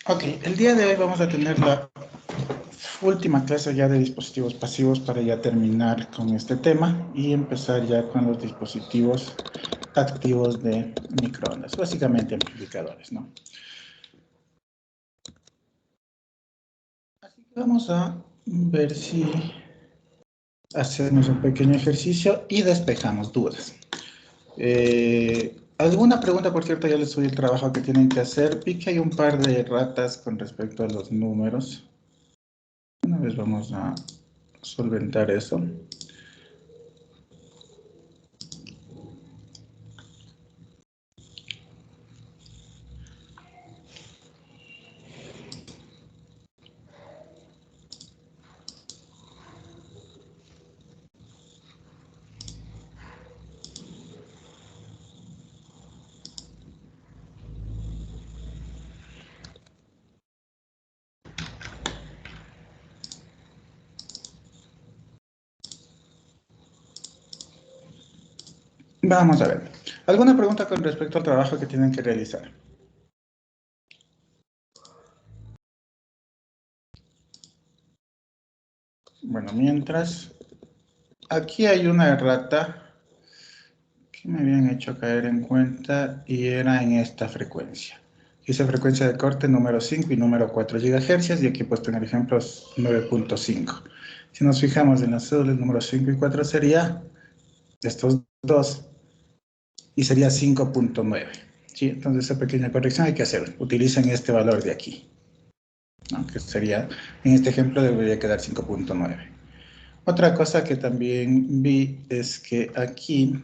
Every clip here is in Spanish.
Ok, el día de hoy vamos a tener la última clase ya de dispositivos pasivos para ya terminar con este tema y empezar ya con los dispositivos activos de microondas, básicamente amplificadores, ¿no? Así que vamos a ver si hacemos un pequeño ejercicio y despejamos dudas. ¿Alguna pregunta? Por cierto, ya les subí el trabajo que tienen que hacer. Vi que hay un par de ratas con respecto a los números. Una vez vamos a solventar eso. Vamos a ver. ¿Alguna pregunta con respecto al trabajo que tienen que realizar? Bueno, mientras, aquí hay una errata que me habían hecho caer en cuenta y era en esta frecuencia. Dice frecuencia de corte número 5 y número 4 GHz y aquí he puesto en el ejemplo 9.5. Si nos fijamos en las cédulas número 5 y 4 sería estos dos y sería 5.9. ¿Sí? Entonces esa pequeña corrección hay que hacer. Utilicen este valor de aquí, ¿no? Que sería, en este ejemplo debería quedar 5.9. Otra cosa que también vi es que aquí,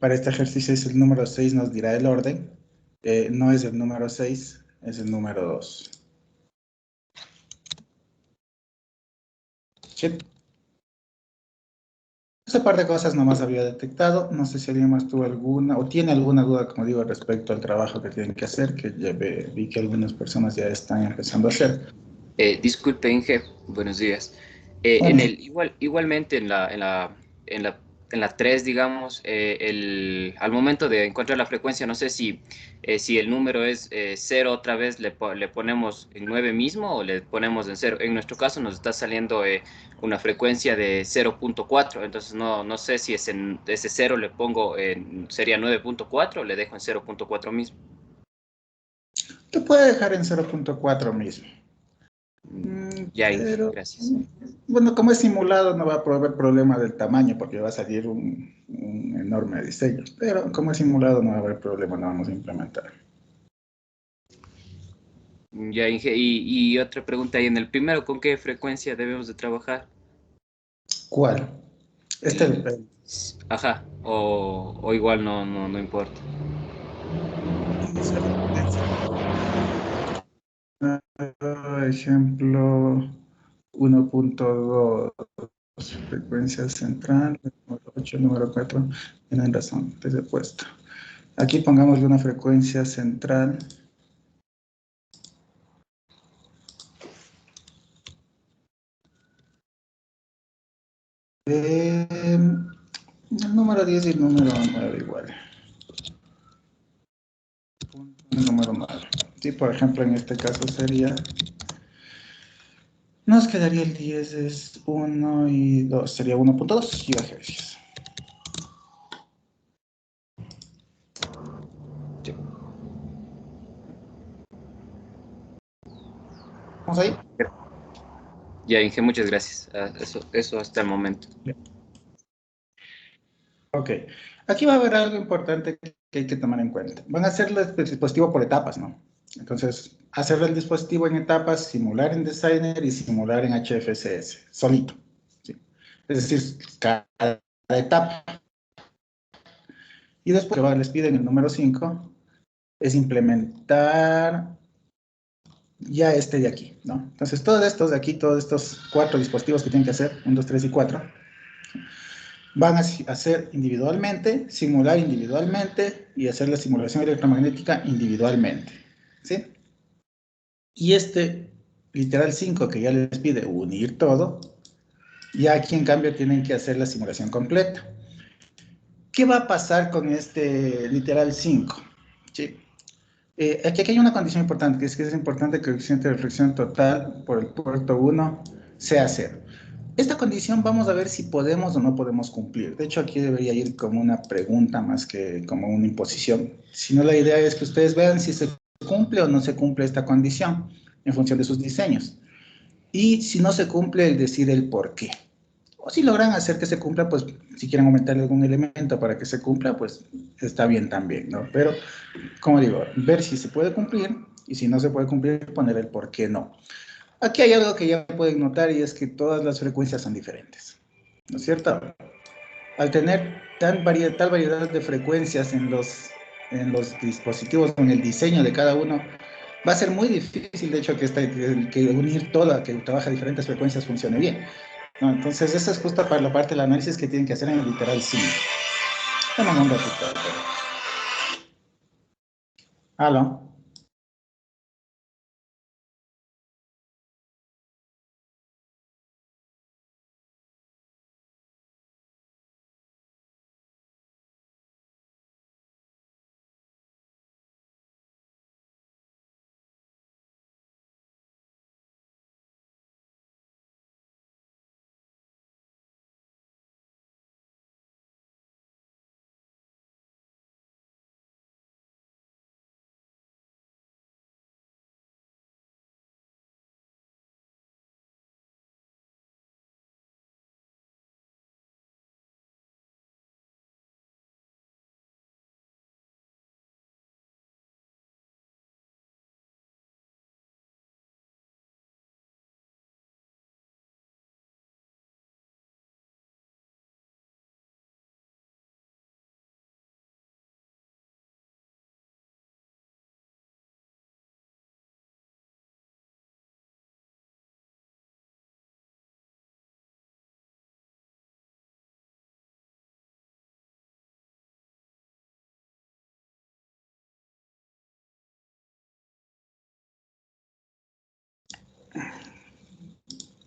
para este ejercicio, es el número 6 nos dirá el orden. No es el número 6, es el número 2. ¿Sí? Ese par de cosas nomás había detectado. No sé si alguien más tuvo alguna o tiene alguna duda, como digo, respecto al trabajo que tienen que hacer, que ya vi que algunas personas ya están empezando a hacer. Disculpe, Inge, buenos días. Bueno, Igualmente en la, en la 3, digamos, al momento de encontrar la frecuencia, no sé si el número es 0 otra vez, le ponemos en 9 mismo o le ponemos en 0. En nuestro caso nos está saliendo una frecuencia de 0.4, entonces no sé si ese 0 le pongo sería 9.4 o le dejo en 0.4 mismo. te puede dejar en 0.4 mismo. Ya, Inge, Pero, gracias. bueno, como es simulado, no va a haber problema del tamaño porque va a salir un enorme diseño. Pero como es simulado, no va a haber problema, no vamos a implementar. Ya, Inge, y otra pregunta ahí en el primero, ¿con qué frecuencia debemos de trabajar? ¿Cuál? Este, El, ajá, o igual no importa. inicio de potencia. Ejemplo 1.2, frecuencia central, número 8, número 4. Tienen razón, desde puesto. Aquí pongámosle una frecuencia central. El número 10 y el número 9 igual. El número 9. Sí, por ejemplo, en este caso sería, nos quedaría el 10 es 1 y 2, sería 1.2 GHz. Sí. ¿Vamos ahí? Ya, Inge, muchas gracias. Eso hasta el momento. Ok. Aquí va a haber algo importante que hay que tomar en cuenta. Van a hacer el dispositivo por etapas, ¿no? Entonces, hacer el dispositivo en etapas, simular en Designer y simular en HFCS, solito. ¿Sí? Es decir, cada etapa. Y después les piden el número 5, es implementar ya este de aquí, ¿no? Entonces, todos estos de aquí, todos estos 4 dispositivos que tienen que hacer, 1, 2, 3 y 4, van a hacer individualmente, simular individualmente y hacer la simulación electromagnética individualmente, ¿sí? Y este literal 5 que ya les pide unir todo, ya aquí en cambio tienen que hacer la simulación completa. ¿Qué va a pasar con este literal 5? ¿Sí? Aquí hay una condición importante, que es importante que el coeficiente de reflexión total por el puerto 1 sea cero. Esta condición vamos a ver si podemos o no podemos cumplir. De hecho, aquí debería ir como una pregunta más que como una imposición. Si no, la idea es que ustedes vean si se cumple o no se cumple esta condición en función de sus diseños. Y si no se cumple, el decir el por qué. O si logran hacer que se cumpla, pues si quieren aumentar algún elemento para que se cumpla, pues está bien también, ¿no? Pero, como digo, ver si se puede cumplir y si no se puede cumplir, poner el por qué no. Aquí hay algo que ya pueden notar y es que todas las frecuencias son diferentes, ¿no es cierto? Al tener tal variedad de frecuencias en los dispositivos, en el diseño de cada uno, va a ser muy difícil, de hecho, que unir toda, que trabaja a diferentes frecuencias funcione bien, ¿no? Entonces, esa es justo para la parte del análisis que tienen que hacer en el literal 5. Dame un ratito. ¿Aló?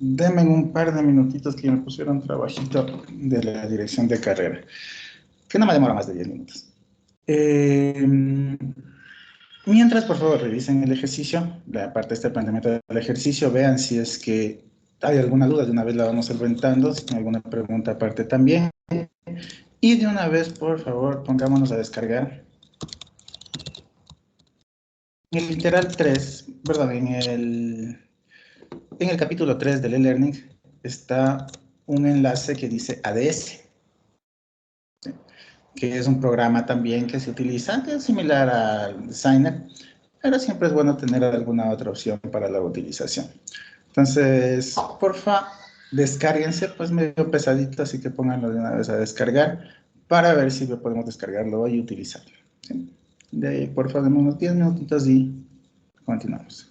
Denme un par de minutitos que me pusieron trabajito de la dirección de carrera, que no me demora más de 10 minutos. Eh, Mientras, por favor, revisen el ejercicio, la parte de este planteamiento del ejercicio, vean si es que hay alguna duda, de una vez la vamos solventando, si hay alguna pregunta aparte también. Y de una vez, por favor, pongámonos a descargar. En el literal 3, perdón, en el capítulo 3 del e-learning está un enlace que dice ADS, que es un programa también que se utiliza, que es similar al Designer, pero siempre es bueno tener alguna otra opción para la utilización. Entonces, porfa, descárguense, pues medio pesadito, así que pónganlo de una vez a descargar para ver si podemos descargarlo y utilizarlo. ¿Sí? De ahí, porfa, demos unos 10 minutitos y continuamos.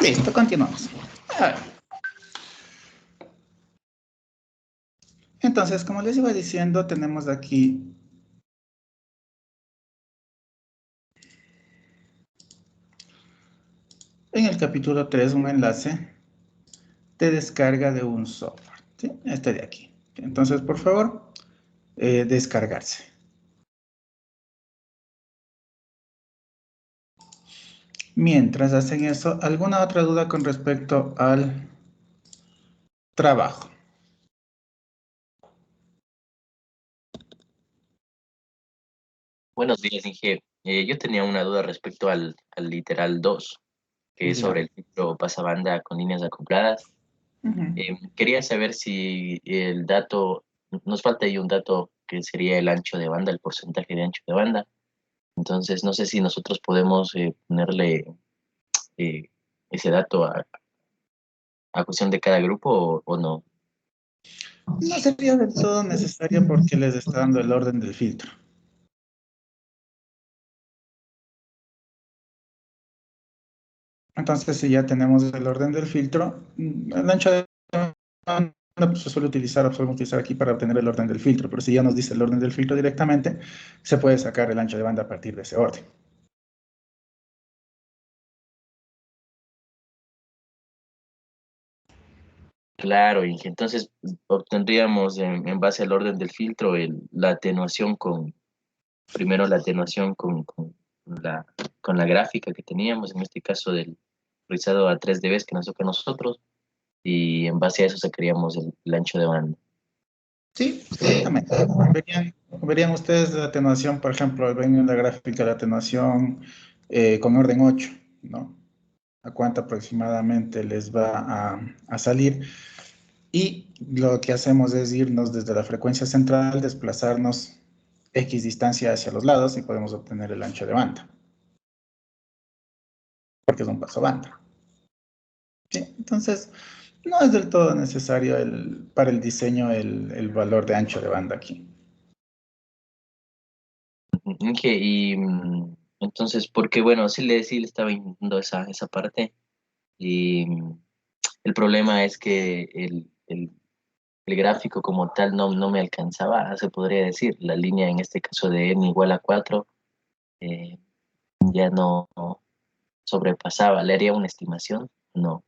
Listo, continuamos. A ver. Entonces, como les iba diciendo, tenemos aquí en el capítulo 3 un enlace de descarga de un software. ¿Sí? Este de aquí. Entonces, por favor, descargarse. Mientras hacen eso, ¿alguna otra duda con respecto al trabajo? Buenos días, Inge. Yo tenía una duda respecto al literal 2, que es Ya. sobre el filtro pasabanda con líneas acopladas. Quería saber si el dato, nos falta ahí un dato que sería el ancho de banda, el porcentaje de ancho de banda. Entonces, no sé si nosotros podemos ponerle eh, ese dato a cuestión de cada grupo o no. No sería del todo necesario porque les está dando el orden del filtro. Entonces, si ya tenemos el orden del filtro, el ancho de banda pues, se suele utilizar, podemos utilizar aquí para obtener el orden del filtro, pero si ya nos dice el orden del filtro directamente, se puede sacar el ancho de banda a partir de ese orden. Claro, Inge. Entonces, obtendríamos en base al orden del filtro la atenuación primero la atenuación la, con la gráfica que teníamos, en este caso del rizado a 3 dB que nos toca a nosotros, y en base a eso sacaríamos el ancho de banda. Sí, exactamente. Verían ustedes la atenuación, por ejemplo, ven en la gráfica la atenuación con orden 8, ¿no? A cuánto aproximadamente les va a salir. Y lo que hacemos es irnos desde la frecuencia central, desplazarnos X distancia hacia los lados y podemos obtener el ancho de banda, porque es un paso banda. ¿Sí? Entonces, no es del todo necesario para el diseño el valor de ancho de banda aquí. Inge, y entonces, porque bueno, sí le estaba intentando esa parte, y el problema es que el gráfico como tal no me alcanzaba, se podría decir, la línea en este caso de n igual a 4 eh, ya no sobrepasaba. ¿Le haría una estimación? No,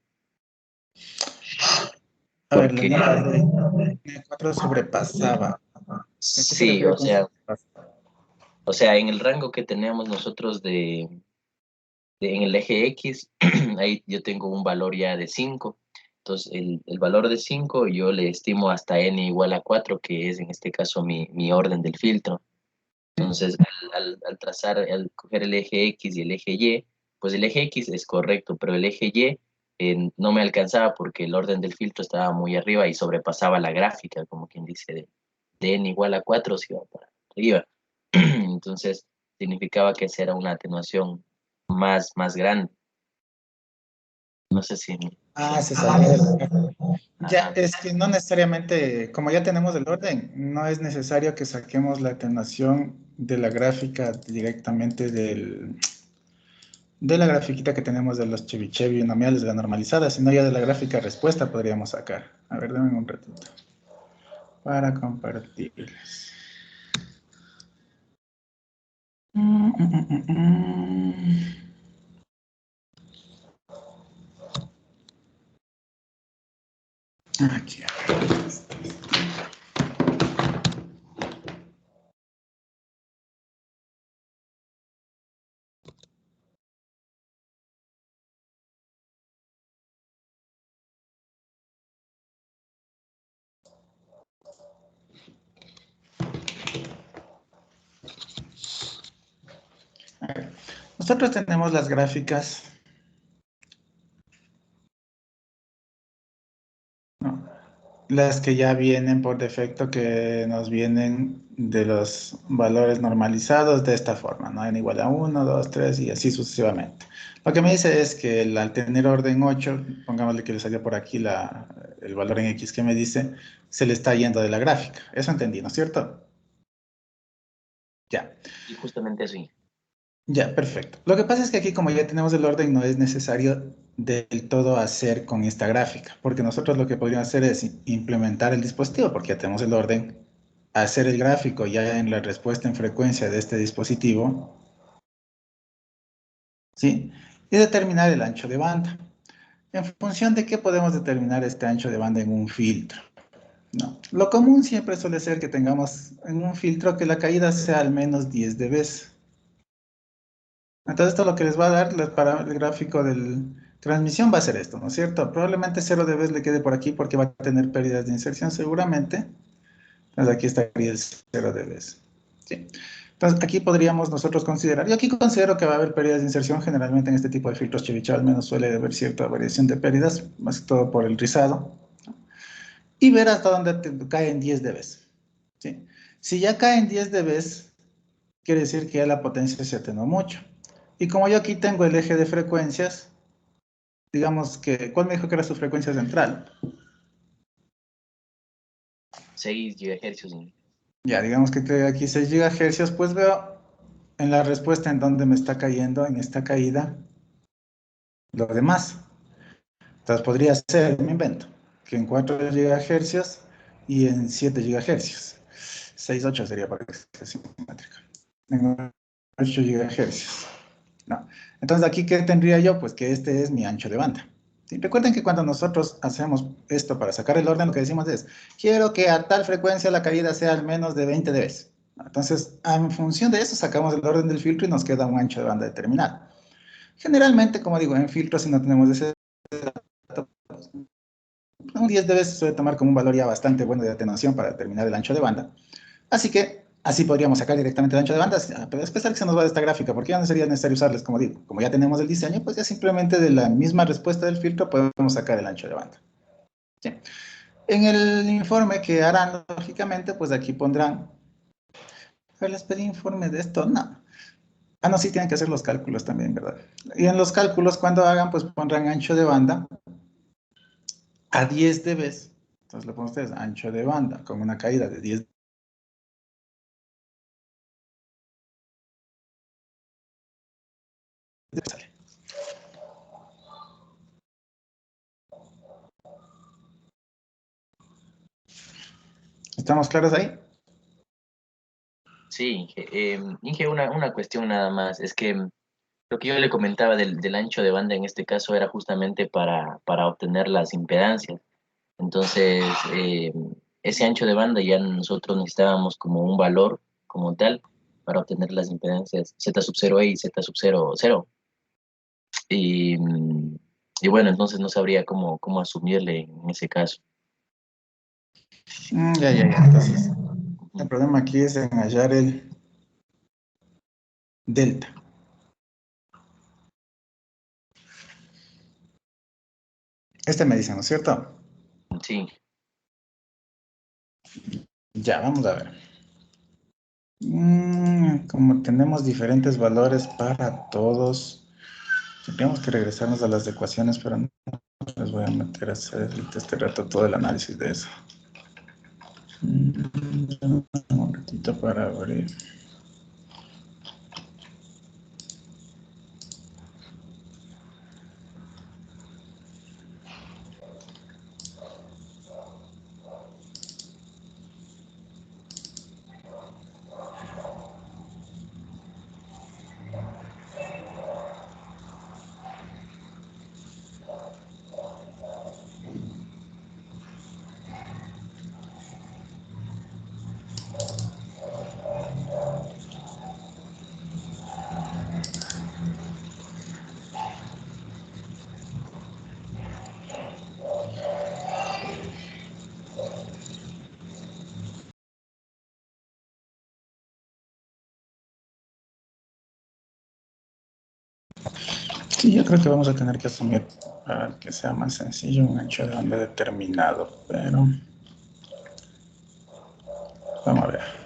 A ver, la porque línea de 4 sobrepasaba. ¿A qué se sí, refiere con sobrepasaba? o sea, en el rango que tenemos nosotros en el eje X, ahí yo tengo un valor ya de 5. Entonces, el valor de 5 yo le estimo hasta n igual a 4, que es en este caso mi orden del filtro. Entonces, al trazar, al coger el eje X y el eje Y, pues el eje X es correcto, pero el eje Y no me alcanzaba porque el orden del filtro estaba muy arriba y sobrepasaba la gráfica, como quien dice, de n igual a 4 se iba para arriba. Entonces, significaba que esa era una atenuación más grande. No sé si... Se salía de la gráfica. Ya, Ajá. es que no necesariamente, como ya tenemos el orden, no es necesario que saquemos la atenuación de la gráfica directamente de la grafiquita que tenemos de los Chebyshev binomiales de la normalizada, sino ya de la gráfica respuesta podríamos sacar. A ver, dame un ratito para compartirles. Aquí. A ver, nosotros tenemos las gráficas, ¿no? Las que ya vienen por defecto, que nos vienen de los valores normalizados de esta forma, ¿no? N igual a 1, 2, 3 y así sucesivamente. Lo que me dice es que al tener orden 8, pongámosle que le salió por aquí el valor en X que me dice, se le está yendo de la gráfica. Eso entendí, ¿no es cierto? Ya. Y justamente así. Ya, perfecto. Lo que pasa es que aquí, como ya tenemos el orden, no es necesario del todo hacer con esta gráfica, porque nosotros lo que podríamos hacer es implementar el dispositivo, porque ya tenemos el orden, hacer el gráfico ya en la respuesta en frecuencia de este dispositivo, ¿sí? Y determinar el ancho de banda. ¿En función de qué podemos determinar este ancho de banda en un filtro? No. Lo común siempre suele ser que tengamos en un filtro que la caída sea al menos 10 dB. Entonces esto lo que les va a dar para el gráfico de transmisión va a ser esto, ¿no es cierto? Probablemente 0 dB le quede por aquí porque va a tener pérdidas de inserción seguramente. Entonces aquí estaría el 0 dB. ¿Sí? Entonces aquí podríamos nosotros considerar, yo aquí considero que va a haber pérdidas de inserción, generalmente en este tipo de filtros Chebyshev al menos suele haber cierta variación de pérdidas, más que todo por el rizado, y ver hasta dónde cae en 10 dB. ¿Sí? Si ya cae en 10 dB, quiere decir que ya la potencia se atenuó mucho. Y como yo aquí tengo el eje de frecuencias, digamos que, ¿cuál me dijo que era su frecuencia central? 6 GHz. Ya, digamos que tengo aquí 6 GHz, pues veo en la respuesta en donde me está cayendo, en esta caída, lo demás. Entonces podría ser, me invento, que en 4 GHz y en 7 GHz. 6, 8 sería para que sea simétrica. En 8 GHz. No. Entonces, ¿aquí qué tendría yo? Pues que este es mi ancho de banda. ¿Sí? Recuerden que cuando nosotros hacemos esto para sacar el orden, lo que decimos es, quiero que a tal frecuencia la caída sea al menos de 20 dB. Entonces, en función de eso, sacamos el orden del filtro y nos queda un ancho de banda determinado. Generalmente, como digo, en filtros, si no tenemos ese dato, un 10 dB se suele tomar como un valor ya bastante bueno de atenuación para determinar el ancho de banda. Así que así podríamos sacar directamente el ancho de banda, pero es pesar que se nos va de esta gráfica, porque ya no sería necesario usarles, como digo. Como ya tenemos el diseño, pues ya simplemente de la misma respuesta del filtro podemos sacar el ancho de banda. ¿Sí? En el informe que harán, lógicamente, pues aquí pondrán, ¿les pedí informe de esto? No. Ah, no, sí tienen que hacer los cálculos también, ¿verdad? Y en los cálculos, cuando hagan, pues pondrán ancho de banda a 10 dB. Entonces le ponen ustedes ancho de banda con una caída de 10 dB. ¿Estamos claros ahí? Sí, Inge, una cuestión nada más. Es que lo que yo le comentaba del ancho de banda en este caso era justamente para obtener las impedancias. Entonces, ese ancho de banda ya nosotros necesitábamos como un valor como tal para obtener las impedancias Z sub 0 y Z sub 0, 0. Y, y bueno, entonces no sabría cómo asumirle en ese caso. Ya, ya, ya. Entonces, el Ujú. problema aquí es en hallar el delta. Este me dice, ¿no es cierto? Sí, Ya, vamos a ver. Como tenemos diferentes valores para todos, tendríamos que regresarnos a las ecuaciones, pero no les voy a meter a hacer este rato todo el análisis de eso. Un ratito para abrir. Sí, yo creo que vamos a tener que asumir para que sea más sencillo un ancho de banda determinado, pero vamos a ver.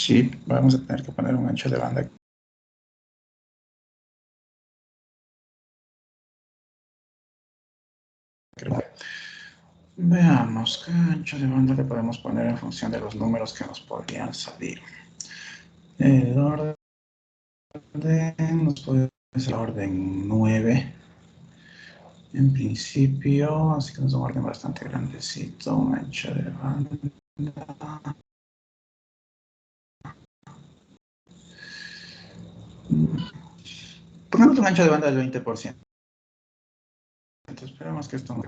Sí, vamos a tener que poner un ancho de banda. Creo que... Veamos qué ancho de banda le podemos poner en función de los números que nos podrían salir. El orden nos puede ser orden 9. En principio, así que es un orden bastante grandecito, un ancho de banda. Pongamos un ancho de banda del 20%. Esperemos que esto no,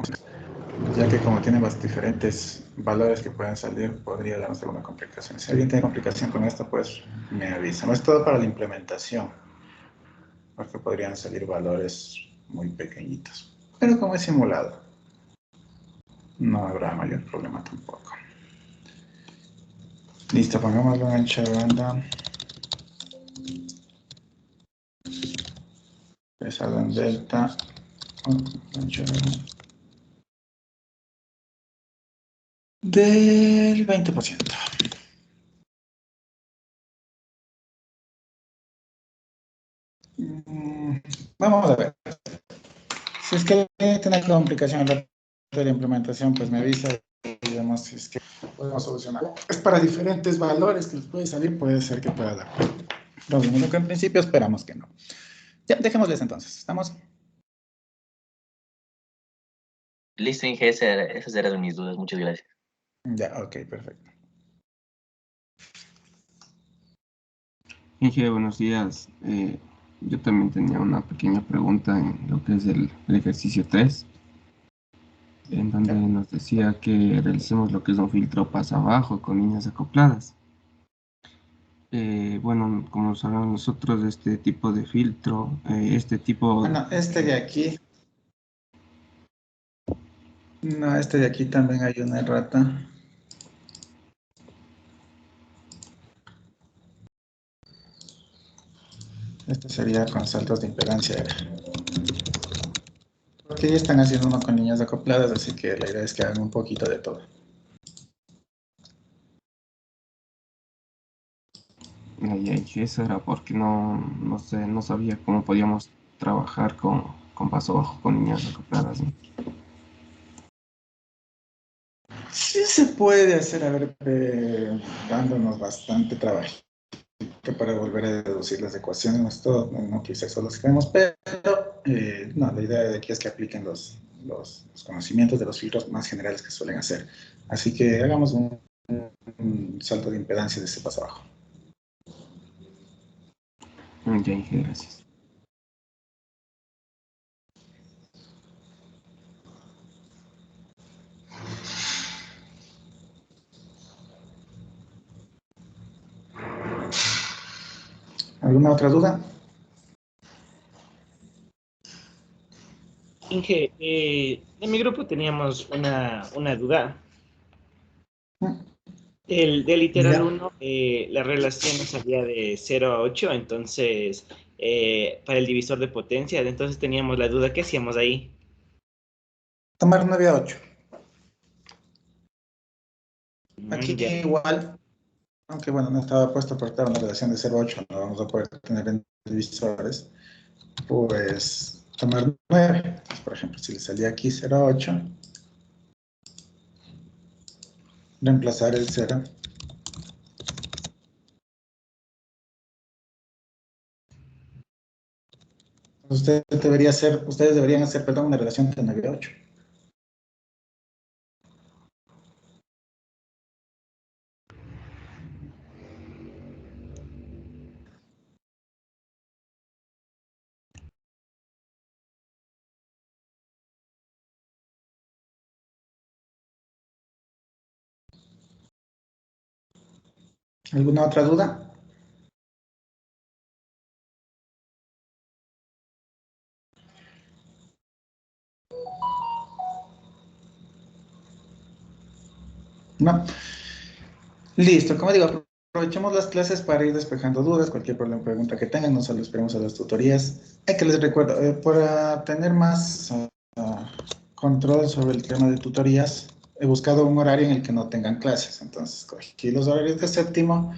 ya que como tiene diferentes valores que pueden salir, podría darnos alguna complicación. Si alguien tiene complicación con esto, pues me avisa. No es todo para la implementación, porque podrían salir valores muy pequeñitos. Pero como es simulado, no habrá mayor problema tampoco. Listo, pongámosle un ancho de banda. Pesado en delta. Ancho de banda. Del 20%. Vamos a ver. Si es que tiene complicación en la implementación, pues me avisa y vemos si es que podemos solucionar. Es para diferentes valores que les puede salir, puede ser que pueda dar. Lo mismo que en principio esperamos que no. Ya, dejémosles entonces. ¿Estamos? Listo, Inge, esas eran mis dudas. Muchas gracias. Ya, ok, perfecto. Inge, buenos días. Yo también tenía una pequeña pregunta en lo que es el ejercicio 3, en donde nos decía que realicemos lo que es un filtro paso abajo con líneas acopladas. Bueno, como sabemos nosotros, este tipo de filtro, este tipo... Bueno, este de aquí. No, este de aquí también hay una errata. Este sería con saltos de impedancia. Porque ya están haciendo uno con líneas acopladas, así que la idea es que hagan un poquito de todo. Y eso era porque no sé, no sabía cómo podíamos trabajar con paso abajo con líneas acopladas, ¿no? Sí se puede hacer, a ver, dándonos bastante trabajo para volver a deducir las ecuaciones, todo, no quise solo si queremos, pero no, la idea de aquí es que apliquen los conocimientos de los filtros más generales que suelen hacer. Así que hagamos un salto de impedancia de este paso abajo. Ya, Inge, gracias. ¿Alguna otra duda? Inge, en mi grupo teníamos una duda. Del literal Ya. 1, la relación nos salía de 0 a 8, entonces, para el divisor de potencia, entonces teníamos la duda, ¿qué hacíamos ahí? Tomar 9 a 8. Aquí Ya. igual, aunque bueno, no estaba puesto por estar una relación de 0 a 8, no vamos a poder tener en divisores, pues tomar 9. Por ejemplo, si le salía aquí 0 a 8, reemplazar el 0. Ustedes deberían hacer, perdón, una relación de 9 a 8. ¿Alguna otra duda? No. Listo, como digo, aprovechemos las clases para ir despejando dudas, cualquier problema, pregunta que tengan, no solo esperemos a las tutorías. Hay que les recuerdo, para tener más control sobre el tema de tutorías, he buscado un horario en el que no tengan clases, entonces cogí los horarios de séptimo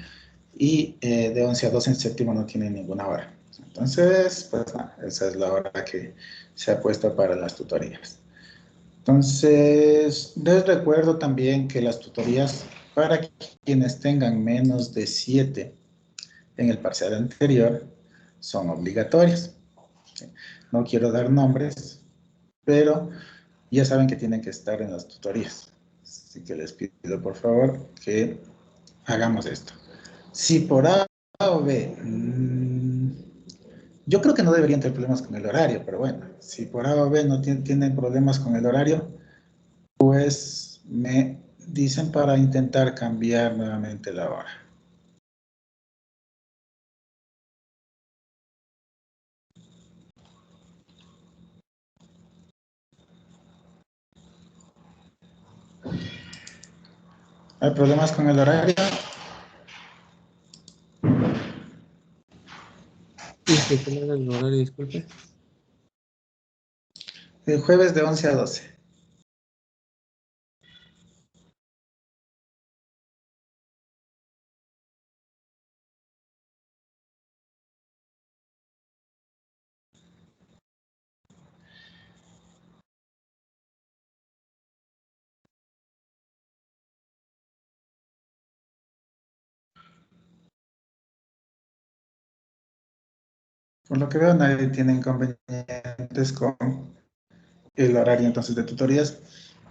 y de 11 a 12 en séptimo no tiene ninguna hora. Entonces, pues nada, esa es la hora que se ha puesto para las tutorías. Entonces, les recuerdo también que las tutorías para quienes tengan menos de 7 en el parcial anterior son obligatorias. No quiero dar nombres, pero ya saben que tienen que estar en las tutorías. Así que les pido por favor que hagamos esto. Si por A o B, yo creo que no deberían tener problemas con el horario, pero bueno, si por A o B no tienen problemas con el horario, pues me dicen para intentar cambiar nuevamente la hora. ¿Hay problemas con el horario? Sí, ¿cuál era el horario? Disculpe. El jueves de 11 a 12. Por lo que veo, nadie tiene inconvenientes con el horario entonces de tutorías.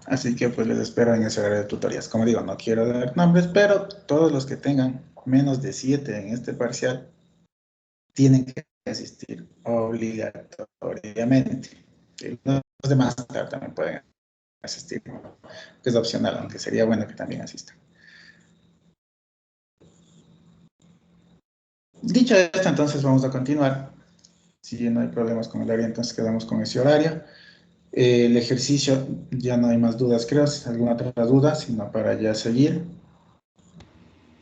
Así que pues les espero en ese horario de tutorías. Como digo, no quiero dar nombres, pero todos los que tengan menos de 7 en este parcial tienen que asistir obligatoriamente. Los demás también pueden asistir, que es opcional, aunque sería bueno que también asistan. Dicho esto, entonces vamos a continuar. Si no hay problemas con el horario, entonces quedamos con ese horario. El ejercicio, ya no hay más dudas, creo. Si hay alguna otra duda, sino para ya seguir.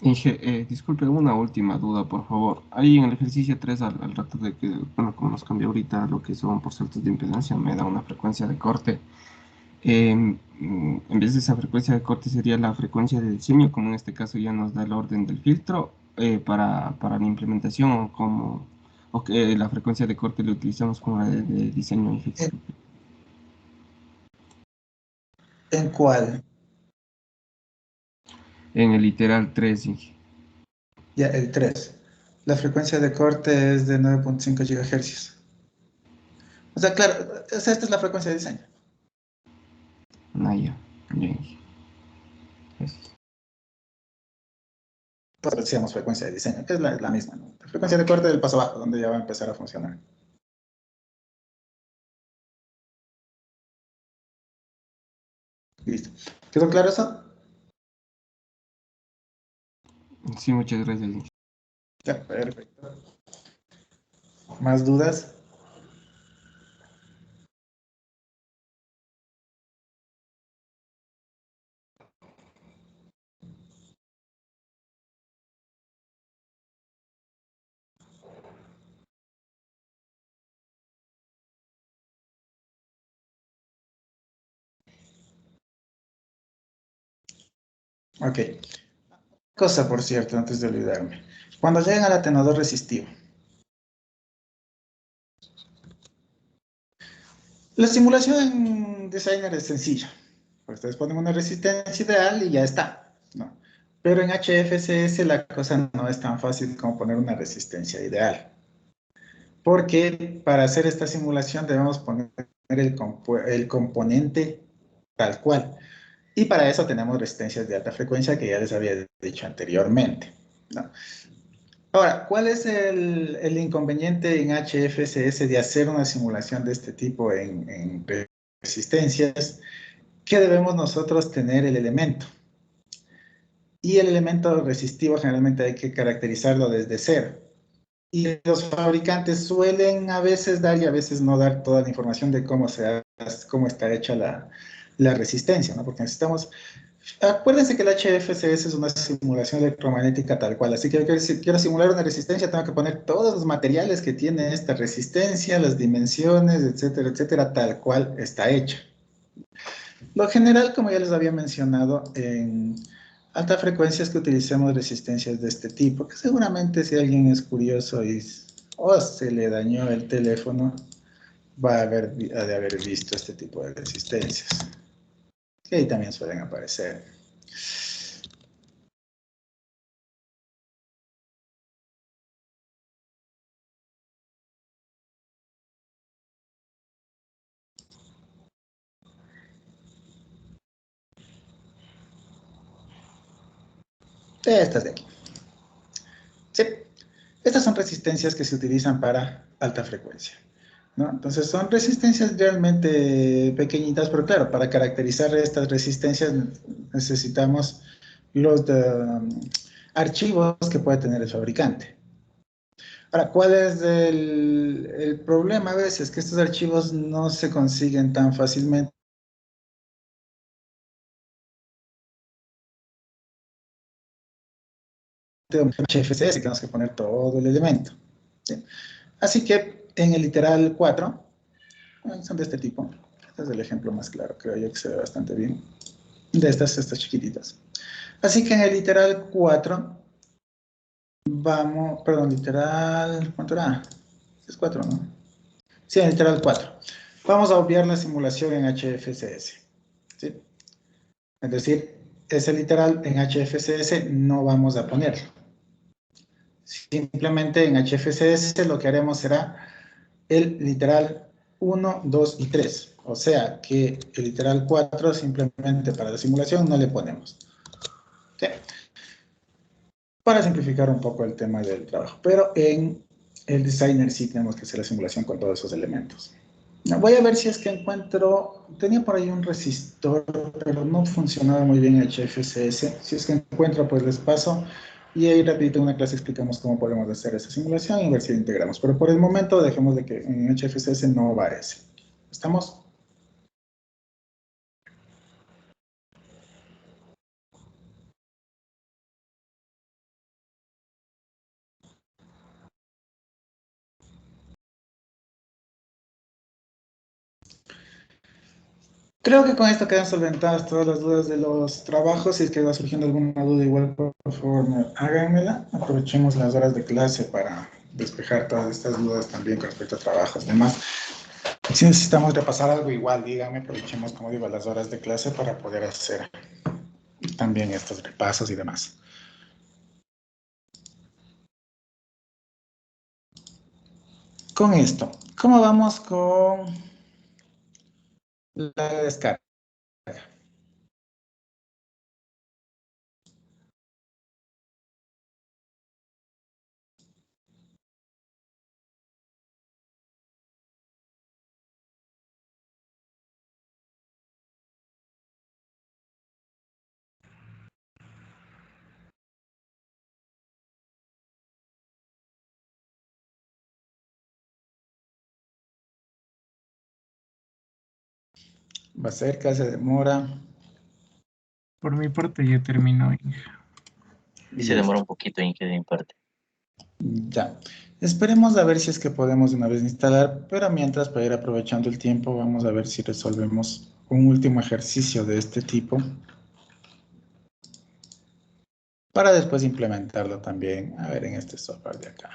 Disculpe, una última duda, por favor. Ahí en el ejercicio 3, al rato de que, bueno, como nos cambió ahorita lo que son por saltos de impedancia, me da una frecuencia de corte. En vez de esa frecuencia de corte sería la frecuencia de diseño, como en este caso ya nos da el orden del filtro para la implementación, o que la frecuencia de corte la utilizamos como la de diseño. ¿En, ¿En cuál? En el literal 3, Inge. Ya, el 3. La frecuencia de corte es de 9.5 GHz. O sea, claro, esta es la frecuencia de diseño. Ya, Inge. Gracias. Pues decíamos frecuencia de diseño, que es la misma, ¿no? La frecuencia de corte del paso bajo, donde ya va a empezar a funcionar. Listo. ¿Quedó claro eso? Sí, muchas gracias, Inge. Ya, perfecto. ¿Más dudas? Ok. Cosa, por cierto, antes de olvidarme. Cuando lleguen al atenuador resistivo, la simulación en Designer es sencilla. Pues ustedes ponen una resistencia ideal y ya está, ¿no? Pero en HFCS la cosa no es tan fácil como poner una resistencia ideal. Porque para hacer esta simulación debemos poner el componente tal cual. Y para eso tenemos resistencias de alta frecuencia que ya les había dicho anteriormente, ¿no? Ahora, ¿cuál es el inconveniente en HFCS de hacer una simulación de este tipo en resistencias? Que debemos nosotros tener el elemento. Y el elemento resistivo generalmente hay que caracterizarlo desde cero. Y los fabricantes suelen a veces dar y a veces no dar toda la información de cómo está hecha la resistencia, ¿no? Porque necesitamos. Acuérdense que el HFCS es una simulación electromagnética tal cual, así que si quiero simular una resistencia, tengo que poner todos los materiales que tiene esta resistencia, las dimensiones, etcétera, tal cual está hecha. Lo general, como ya les había mencionado, en alta frecuencia es que utilicemos resistencias de este tipo, que seguramente si alguien es curioso o se le dañó el teléfono, ha de haber visto este tipo de resistencias, que ahí también suelen aparecer. Estas de aquí. Sí, estas son resistencias que se utilizan para alta frecuencia, ¿no? Entonces son resistencias realmente pequeñitas, pero claro, para caracterizar estas resistencias necesitamos los archivos que puede tener el fabricante. Ahora, ¿cuál es el problema a veces? Que estos archivos no se consiguen tan fácilmente. HFCS, que tenemos que poner todo el elemento, ¿sí? Así que en el literal 4, son de este tipo. Este es el ejemplo más claro, creo yo que se ve bastante bien. De estas chiquititas. Así que en el literal 4, vamos, perdón, literal, ¿cuánto era? Es 4, ¿no? Sí, en literal 4. Vamos a obviar la simulación en HFCS, ¿sí? Es decir, ese literal en HFCS no vamos a ponerlo. Simplemente en HFCS lo que haremos será el literal 1, 2 y 3. O sea que el literal 4 simplemente para la simulación no le ponemos. ¿Sí? Para simplificar un poco el tema del trabajo. Pero en el designer sí tenemos que hacer la simulación con todos esos elementos. Voy a ver si es que encuentro, tenía por ahí un resistor, pero no funcionaba muy bien el HFCS. Si es que encuentro, pues les paso. Y ahí rapidito en una clase explicamos cómo podemos hacer esa simulación y ver si la integramos. Pero por el momento dejemos de que en HFCS no va ese. ¿Estamos? Creo que con esto quedan solventadas todas las dudas de los trabajos. Si es que va surgiendo alguna duda, igual por favor háganmela. Aprovechemos las horas de clase para despejar todas estas dudas también con respecto a trabajos. Además, si necesitamos repasar algo, igual díganme. Aprovechemos, como digo, las horas de clase para poder hacer también estos repasos y demás. Con esto, ¿cómo vamos con la descarga? Va cerca, se demora. Por mi parte ya terminó. Y se demora un poquito en que en parte. Ya. Esperemos a ver si es que podemos de una vez instalar, pero mientras, para ir aprovechando el tiempo, vamos a ver si resolvemos un último ejercicio de este tipo para después implementarlo también, a ver, en este software de acá.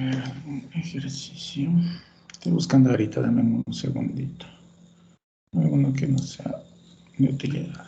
Un ejercicio. Estoy buscando ahorita, dame un segundito. Alguno que no sea de utilidad.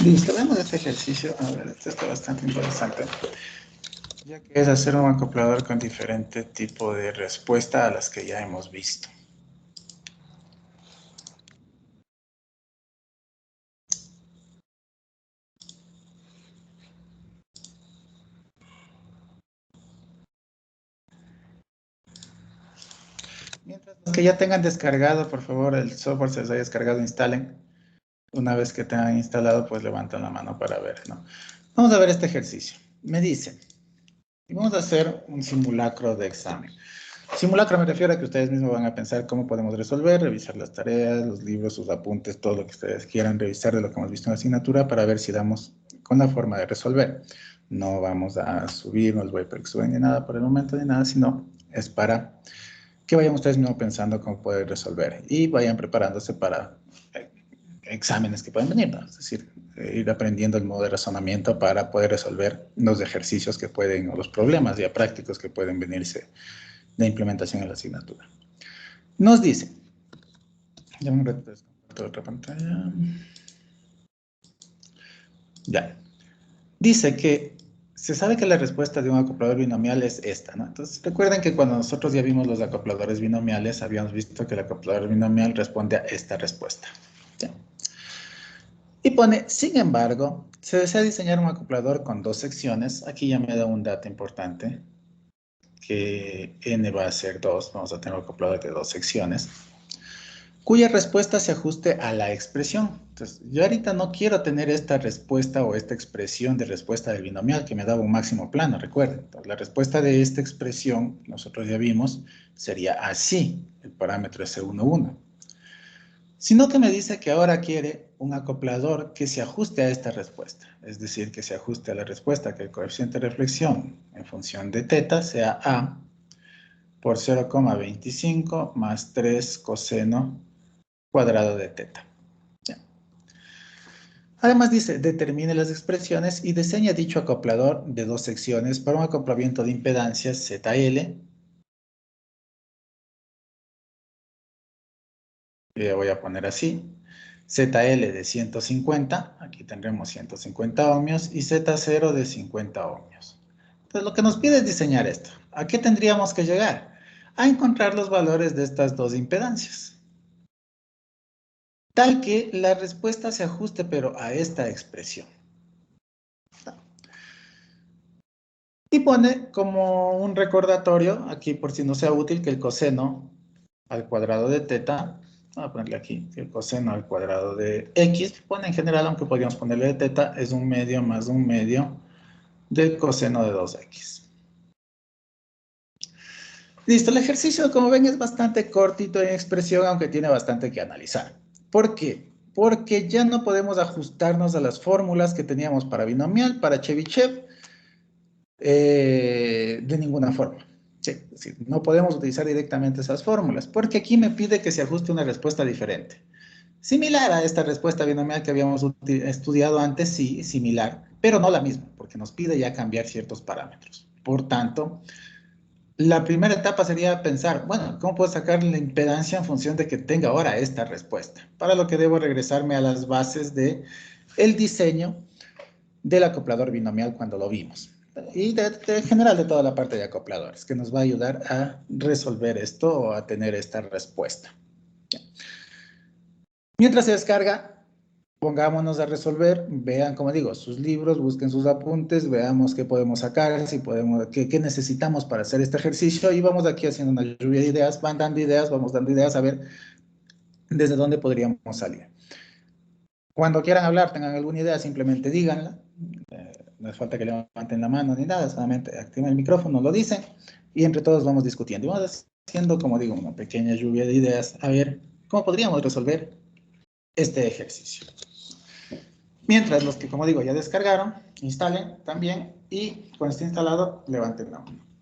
Listo, vemos este ejercicio. A ver, este está bastante interesante, ya que es hacer un acoplador con diferente tipo de respuesta a las que ya hemos visto. Mientras los que ya tengan descargado, por favor, el software se les haya descargado, instalen. Una vez que tengan instalado, pues levantan la mano para ver, ¿no? Vamos a ver este ejercicio. Me dice, y vamos a hacer un simulacro de examen. Simulacro me refiero a que ustedes mismos van a pensar cómo podemos resolver, revisar las tareas, los libros, sus apuntes, todo lo que ustedes quieran revisar de lo que hemos visto en la asignatura para ver si damos con la forma de resolver. No vamos a subir, no les voy a pedir que suban ni nada por el momento, ni nada, sino es para que vayan ustedes mismos pensando cómo poder resolver y vayan preparándose para exámenes que pueden venir, ¿no? Es decir, ir aprendiendo el modo de razonamiento para poder resolver los ejercicios que pueden, o los problemas ya prácticos que pueden venirse de implementación en la asignatura. Nos dice, ya un rato descomparto otra pantalla. Ya. Dice que se sabe que la respuesta de un acoplador binomial es esta, ¿no? Entonces, recuerden que cuando nosotros ya vimos los acopladores binomiales, habíamos visto que el acoplador binomial responde a esta respuesta. ¿Ya? Y pone, sin embargo, se desea diseñar un acoplador con dos secciones. Aquí ya me da un dato importante, que n va a ser 2, vamos a tener un acoplador de dos secciones, cuya respuesta se ajuste a la expresión. Entonces, yo ahorita no quiero tener esta respuesta o esta expresión de respuesta del binomial que me daba un máximo plano, recuerden. Entonces, la respuesta de esta expresión, nosotros ya vimos, sería así, el parámetro es S11. Sino que me dice que ahora quiere un acoplador que se ajuste a esta respuesta. Es decir, que se ajuste a la respuesta, que el coeficiente de reflexión en función de teta sea A por 0,25 más 3 coseno cuadrado de teta. Ya. Además dice, determine las expresiones y diseña dicho acoplador de dos secciones para un acoplamiento de impedancias ZL. Le voy a poner así. ZL de 150, aquí tendremos 150 ohmios, y Z0 de 50 ohmios. Entonces, lo que nos pide es diseñar esto. ¿A qué tendríamos que llegar? A encontrar los valores de estas dos impedancias, tal que la respuesta se ajuste, pero a esta expresión. Y pone como un recordatorio, aquí por si no sea útil, que el coseno al cuadrado de teta, voy a ponerle aquí, que el coseno al cuadrado de x, pone en general, aunque podríamos ponerle de teta, es 1/2 más 1/2 del coseno de 2x. Listo, el ejercicio, como ven, es bastante cortito en expresión, aunque tiene bastante que analizar. ¿Por qué? Porque ya no podemos ajustarnos a las fórmulas que teníamos para binomial, para Chebyshev, de ninguna forma. Sí, es decir, no podemos utilizar directamente esas fórmulas, porque aquí me pide que se ajuste una respuesta diferente. Similar a esta respuesta binomial que habíamos estudiado antes, sí, similar, pero no la misma, porque nos pide ya cambiar ciertos parámetros. Por tanto, la primera etapa sería pensar, bueno, ¿cómo puedo sacar la impedancia en función de que tenga ahora esta respuesta? Para lo que debo regresarme a las bases de el diseño del acoplador binomial cuando lo vimos. Y de general de toda la parte de acopladores, que nos va a ayudar a resolver esto o a tener esta respuesta. Mientras se descarga, pongámonos a resolver, vean, como digo, sus libros, busquen sus apuntes, veamos qué podemos sacar, si podemos, qué necesitamos para hacer este ejercicio y vamos aquí haciendo una lluvia de ideas, van dando ideas, vamos dando ideas a ver desde dónde podríamos salir. Cuando quieran hablar, tengan alguna idea, simplemente díganla. No hace falta que levanten la mano ni nada, solamente activen el micrófono, lo dicen y entre todos vamos discutiendo. Y vamos haciendo, como digo, una pequeña lluvia de ideas a ver cómo podríamos resolver este ejercicio. Mientras los que, como digo, ya descargaron, instalen también y cuando esté instalado, levanten la mano.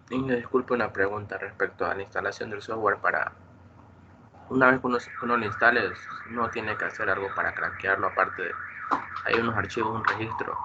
Y me disculpe una pregunta respecto a la instalación del software para... Una vez que uno lo instale, no tiene que hacer algo para craquearlo, aparte de... Hay unos archivos, un registro.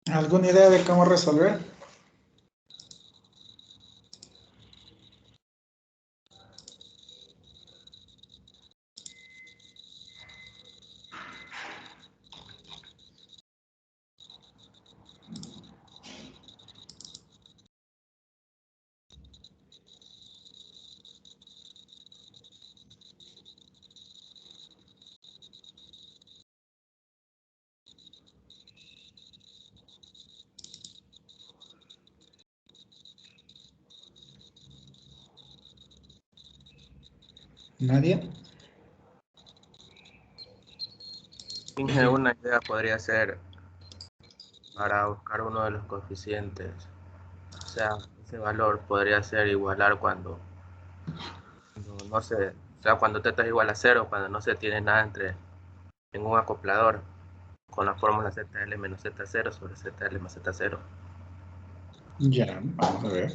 ¿Alguna idea de cómo resolver? ¿Nadie? Inge, una idea podría ser para buscar uno de los coeficientes. O sea, ese valor podría ser igualar cuando no se, o sea, cuando θ es igual a 0, cuando no se tiene nada entre en un acoplador, con la fórmula ZL menos Z0 sobre ZL más Z0. Ya, vamos a ver.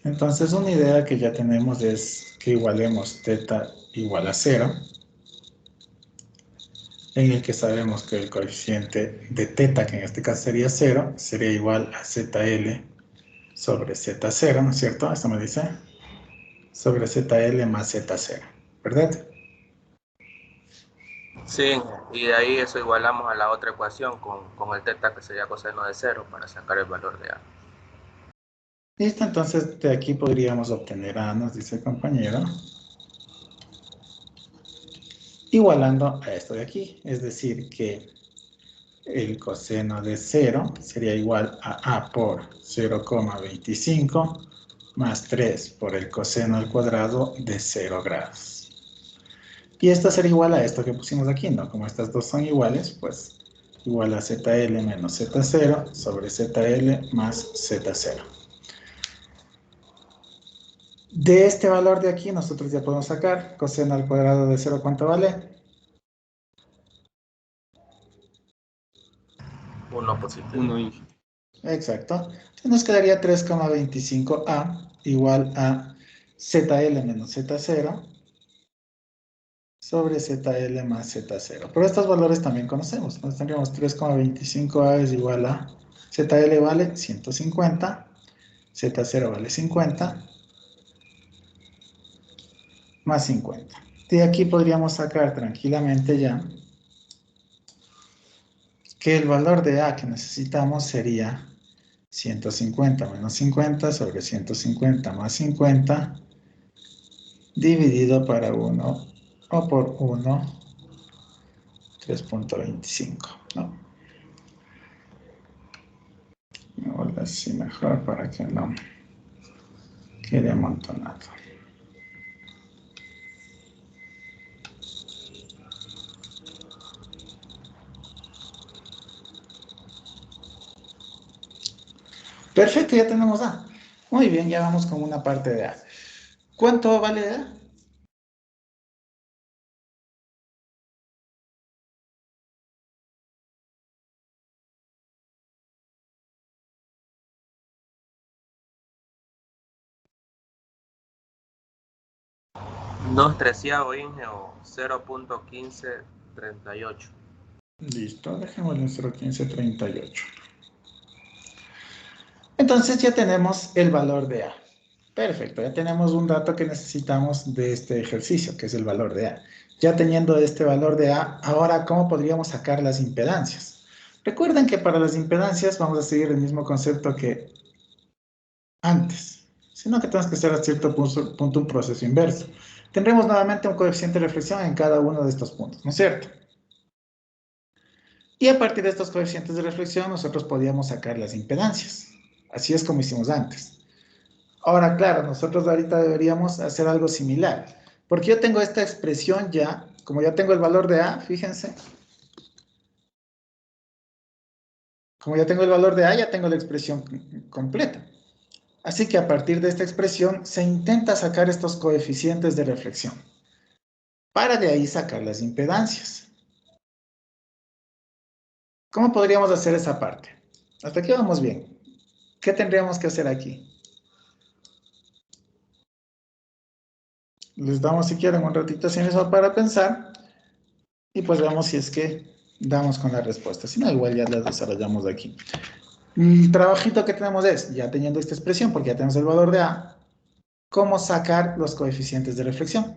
Entonces, una idea que ya tenemos es que igualemos θ igual a 0, en el que sabemos que el coeficiente de θ, que en este caso sería 0, sería igual a ZL sobre Z0, ¿no es cierto? Esto me dice sobre ZL más Z0, ¿verdad? Sí, y de ahí eso igualamos a la otra ecuación con el θ que sería coseno de 0 para sacar el valor de A. Listo, entonces de aquí podríamos obtener A, nos dice el compañero, igualando a esto de aquí, es decir, que el coseno de 0 sería igual a A por 0,25 más 3 por el coseno al cuadrado de 0 grados. Y esto será igual a esto que pusimos aquí, ¿no? Como estas dos son iguales, pues igual a ZL menos Z0 sobre ZL más Z0. De este valor de aquí nosotros ya podemos sacar coseno al cuadrado de 0, ¿cuánto vale? 1 positivo. 1, Inge. Exacto. Entonces nos quedaría 3,25A igual a ZL menos Z0 sobre ZL más Z0. Pero estos valores también conocemos. Entonces tendríamos 3,25A es igual a ZL vale 150, Z0 vale 50, más 50. De aquí podríamos sacar tranquilamente ya que el valor de A que necesitamos sería 150 menos 50 sobre 150 más 50 dividido para 1 o por 1, 3,25, ¿no? Me voy así mejor para que no quede amontonado. Perfecto, ya tenemos A. Muy bien, ya vamos con una parte de A. ¿Cuánto vale A? Dos treceavos, Inge, o 0.1538. Listo, dejémoslo en 0,1538. Entonces ya tenemos el valor de A. Perfecto, ya tenemos un dato que necesitamos de este ejercicio, que es el valor de A. Ya teniendo este valor de A, ahora, ¿cómo podríamos sacar las impedancias? Recuerden que para las impedancias vamos a seguir el mismo concepto que antes, sino que tenemos que hacer a cierto punto un proceso inverso. Tendremos nuevamente un coeficiente de reflexión en cada uno de estos puntos, ¿no es cierto? Y a partir de estos coeficientes de reflexión, nosotros podíamos sacar las impedancias. Así es como hicimos antes. Ahora, claro, nosotros ahorita deberíamos hacer algo similar. Porque yo tengo esta expresión ya, como ya tengo el valor de A, fíjense. Como ya tengo el valor de A, ya tengo la expresión completa. Así que a partir de esta expresión se intenta sacar estos coeficientes de reflexión. Para de ahí sacar las impedancias. ¿Cómo podríamos hacer esa parte? Hasta aquí vamos bien. ¿Qué tendríamos que hacer aquí? Les damos si quieren un ratito sin eso para pensar y pues veamos si es que damos con la respuesta. Si no, igual ya la desarrollamos de aquí. El trabajito que tenemos es, ya teniendo esta expresión, porque ya tenemos el valor de A, cómo sacar los coeficientes de reflexión.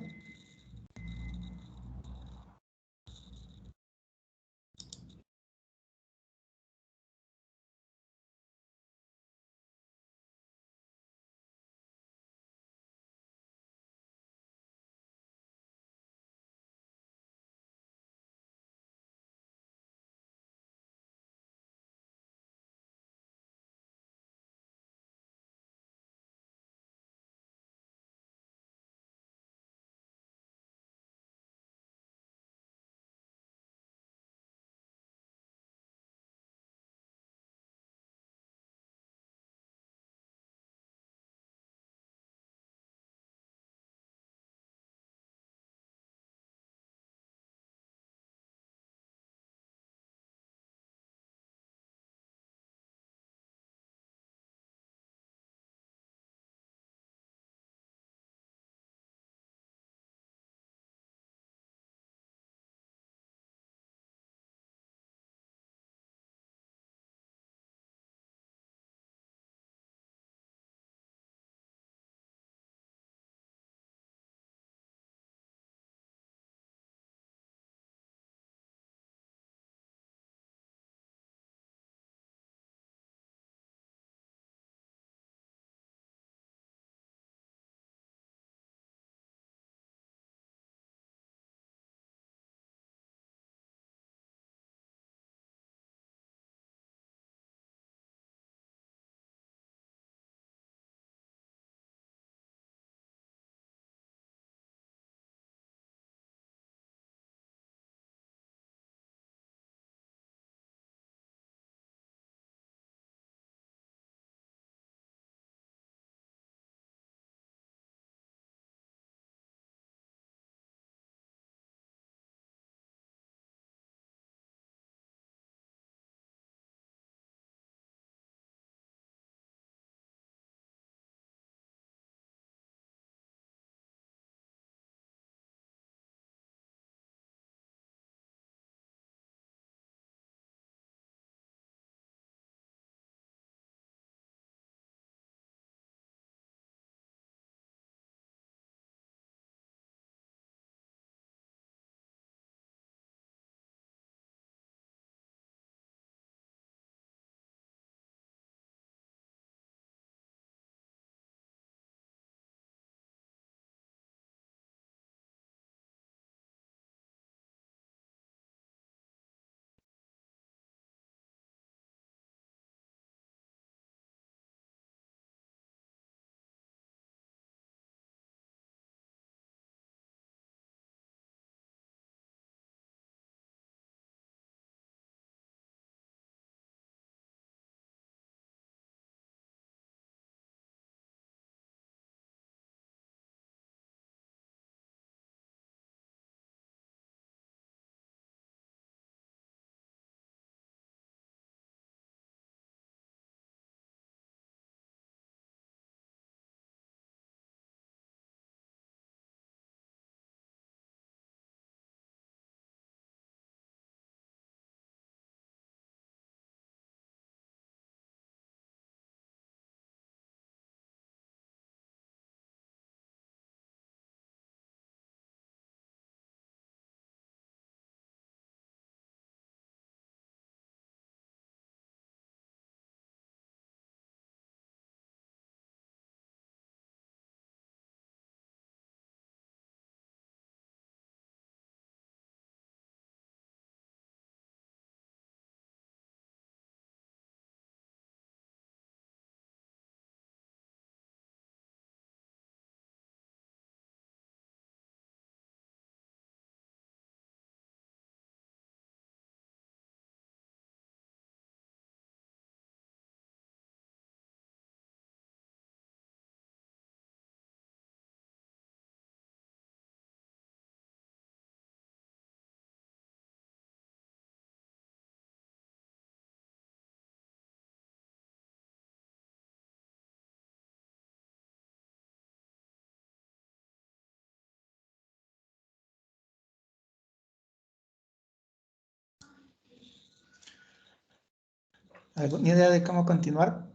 ¿Alguna idea de cómo continuar?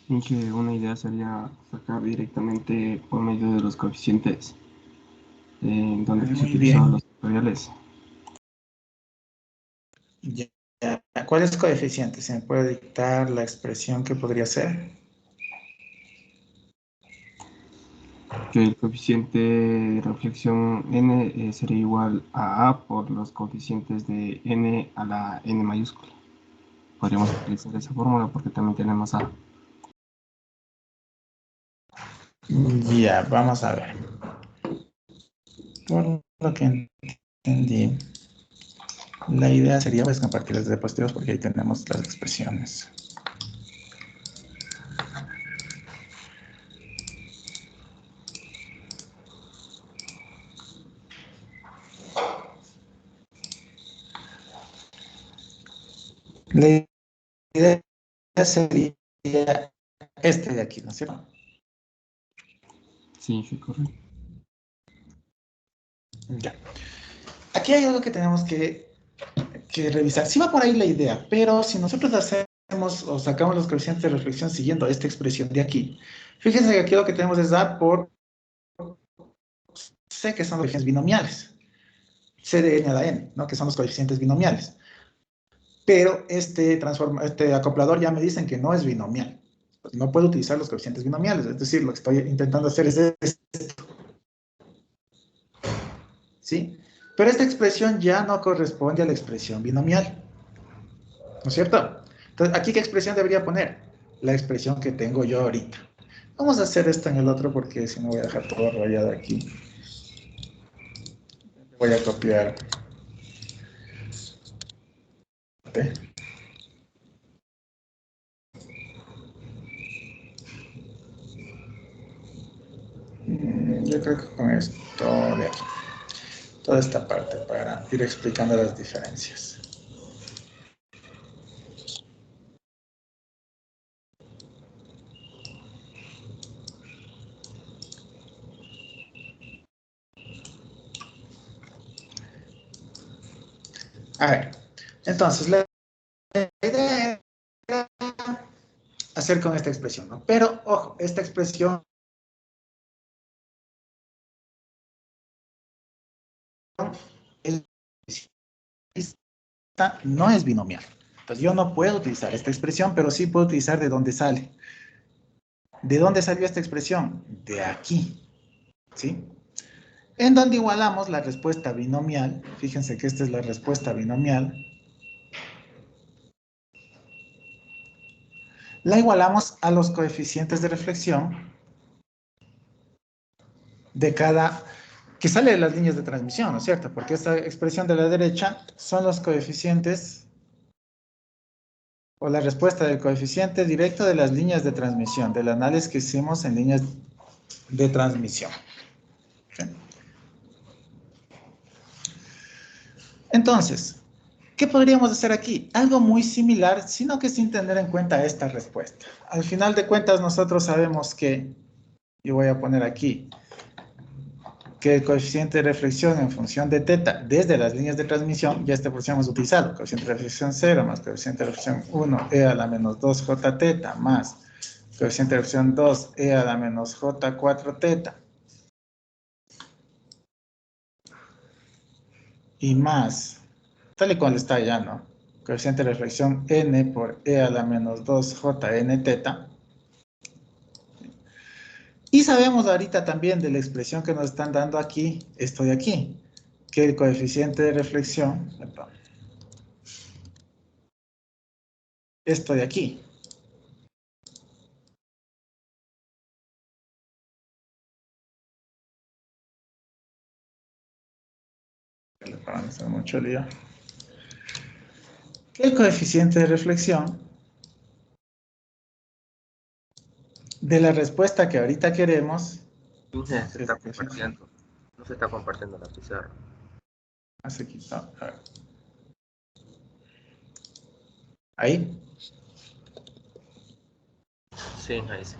En que una idea sería sacar directamente por medio de los coeficientes, donde se Muy utilizaban bien. los factoriales. Ya. ¿Cuáles coeficientes? ¿Se me puede dictar la expresión que podría ser? Que el coeficiente de reflexión n sería igual a A por los coeficientes de n a la n mayúscula. Podríamos utilizar esa fórmula porque también tenemos A. Ya, vamos a ver. Por lo que entendí, la idea sería pues, compartir los diapositivos porque ahí tenemos las expresiones. La idea sería este de aquí, ¿no es cierto? Sí, sí, correcto. Ya. Aquí hay algo que tenemos que revisar. Sí va por ahí la idea, pero si nosotros hacemos o sacamos los coeficientes de reflexión siguiendo esta expresión de aquí, fíjense que aquí lo que tenemos es A por C, que son los coeficientes binomiales. C de n a la n, ¿no? Que son los coeficientes binomiales. Pero este acoplador ya me dicen que no es binomial. Pues no puedo utilizar los coeficientes binomiales. Es decir, lo que estoy intentando hacer es esto. ¿Sí? Pero esta expresión ya no corresponde a la expresión binomial. ¿No es cierto? Entonces, ¿aquí qué expresión debería poner? La expresión que tengo yo ahorita. Vamos a hacer esto en el otro porque si no voy a dejar todo rayado aquí. Voy a copiar. Yo creo que con esto de aquí. Toda esta parte para ir explicando las diferencias. A ver, entonces la idea era hacer con esta expresión, ¿no? Pero, ojo, esta expresión no es binomial. Entonces yo no puedo utilizar esta expresión, pero sí puedo utilizar de dónde sale. ¿De dónde salió esta expresión? De aquí, ¿sí? En donde igualamos la respuesta binomial. Fíjense que esta es la respuesta binomial. La igualamos a los coeficientes de reflexión de cada, que sale de las líneas de transmisión, ¿no es cierto? Porque esta expresión de la derecha son los coeficientes o la respuesta del coeficiente directo de las líneas de transmisión, del análisis que hicimos en líneas de transmisión. ¿Sí? Entonces, ¿qué podríamos hacer aquí? Algo muy similar, sino que sin tener en cuenta esta respuesta. Al final de cuentas, nosotros sabemos que, yo voy a poner aquí, que el coeficiente de reflexión en función de teta desde las líneas de transmisión, ya esta porción hemos utilizado, coeficiente de reflexión 0 más coeficiente de reflexión 1 e a la menos 2 j teta más coeficiente de reflexión 2 e a la menos j 4 teta y más, tal y cual está ya, ¿no? Coeficiente de reflexión n por e a la menos 2 j n teta. Y sabemos ahorita también de la expresión que nos están dando aquí, esto de aquí, que el coeficiente de reflexión, perdón, esto de aquí, para no hacer mucho lío, que el coeficiente de reflexión de la respuesta que ahorita queremos, Se está compartiendo. No se está compartiendo la pizarra. hace quitado, a ver. Ahí. Sí, ahí sí.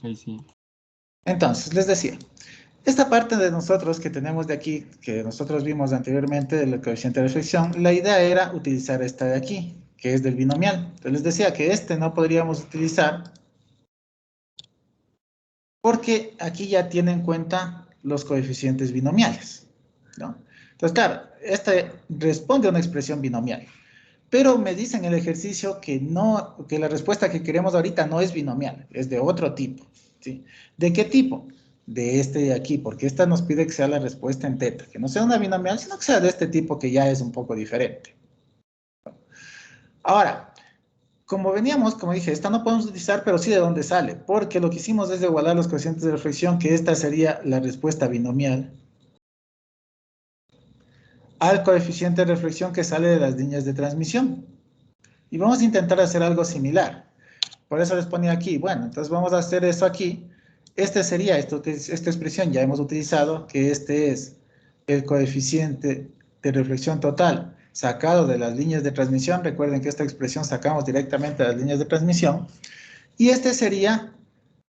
Ahí sí. Entonces, les decía, esta parte de nosotros que tenemos de aquí, que nosotros vimos anteriormente del coeficiente de reflexión, la idea era utilizar esta de aquí, que es del binomial. Entonces les decía que este no podríamos utilizar porque aquí ya tiene en cuenta los coeficientes binomiales, ¿no? Entonces, claro, este responde a una expresión binomial. Pero me dice en el ejercicio que no, que la respuesta que queremos ahorita no es binomial, es de otro tipo, ¿sí? ¿De qué tipo? De este de aquí, porque esta nos pide que sea la respuesta en teta, que no sea una binomial, sino que sea de este tipo que ya es un poco diferente. Ahora, como veníamos, como dije, esta no podemos utilizar, pero sí de dónde sale, porque lo que hicimos es igualar los coeficientes de reflexión, que esta sería la respuesta binomial, al coeficiente de reflexión que sale de las líneas de transmisión. Y vamos a intentar hacer algo similar. Por eso les ponía aquí, bueno, entonces vamos a hacer eso aquí. Este sería, esta expresión ya hemos utilizado, que este es el coeficiente de reflexión total sacado de las líneas de transmisión. Recuerden que esta expresión sacamos directamente de las líneas de transmisión. Y este sería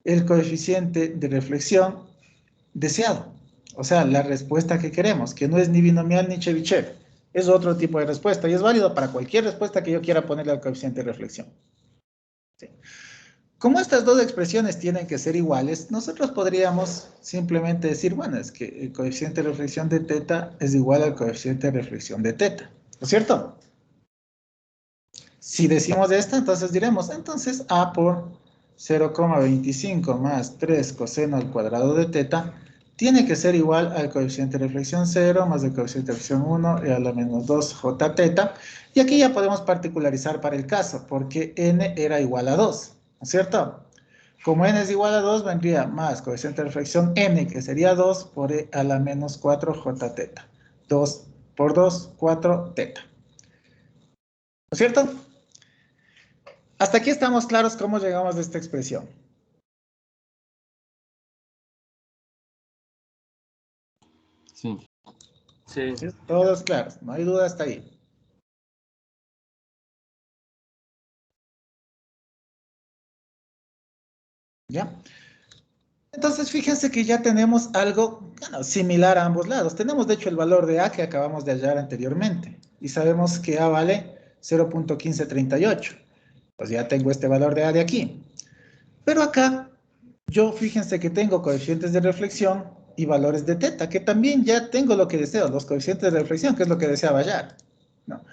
el coeficiente de reflexión deseado. O sea, la respuesta que queremos, que no es ni binomial ni Chebyshev. Es otro tipo de respuesta y es válido para cualquier respuesta que yo quiera ponerle al coeficiente de reflexión. ¿Sí? Como estas dos expresiones tienen que ser iguales, nosotros podríamos simplemente decir, bueno, es que el coeficiente de reflexión de teta es igual al coeficiente de reflexión de teta, ¿no es cierto? Si decimos esto, entonces diremos, entonces A por 0,25 más 3 coseno al cuadrado de teta tiene que ser igual al coeficiente de reflexión 0 más el coeficiente de reflexión 1 y a la menos 2 j teta. Y aquí ya podemos particularizar para el caso, porque n era igual a 2, ¿no es cierto? Como n es igual a 2, vendría más coeficiente de reflexión n, que sería 2 por e a la menos 4 j teta. 2 por 2, 4 teta. ¿No es cierto? Hasta aquí estamos claros cómo llegamos a esta expresión. Sí. Sí. ¿Sí? Todos claros, no hay duda hasta ahí. ¿Ya? Entonces, fíjense que ya tenemos algo similar a ambos lados. Tenemos, de hecho, el valor de A que acabamos de hallar anteriormente. Y sabemos que A vale 0.1538. Pues ya tengo este valor de A de aquí. Pero acá, yo fíjense que tengo coeficientes de reflexión y valores de teta, que también ya tengo lo que deseo, los coeficientes de reflexión, que es lo que deseaba hallar, ¿no?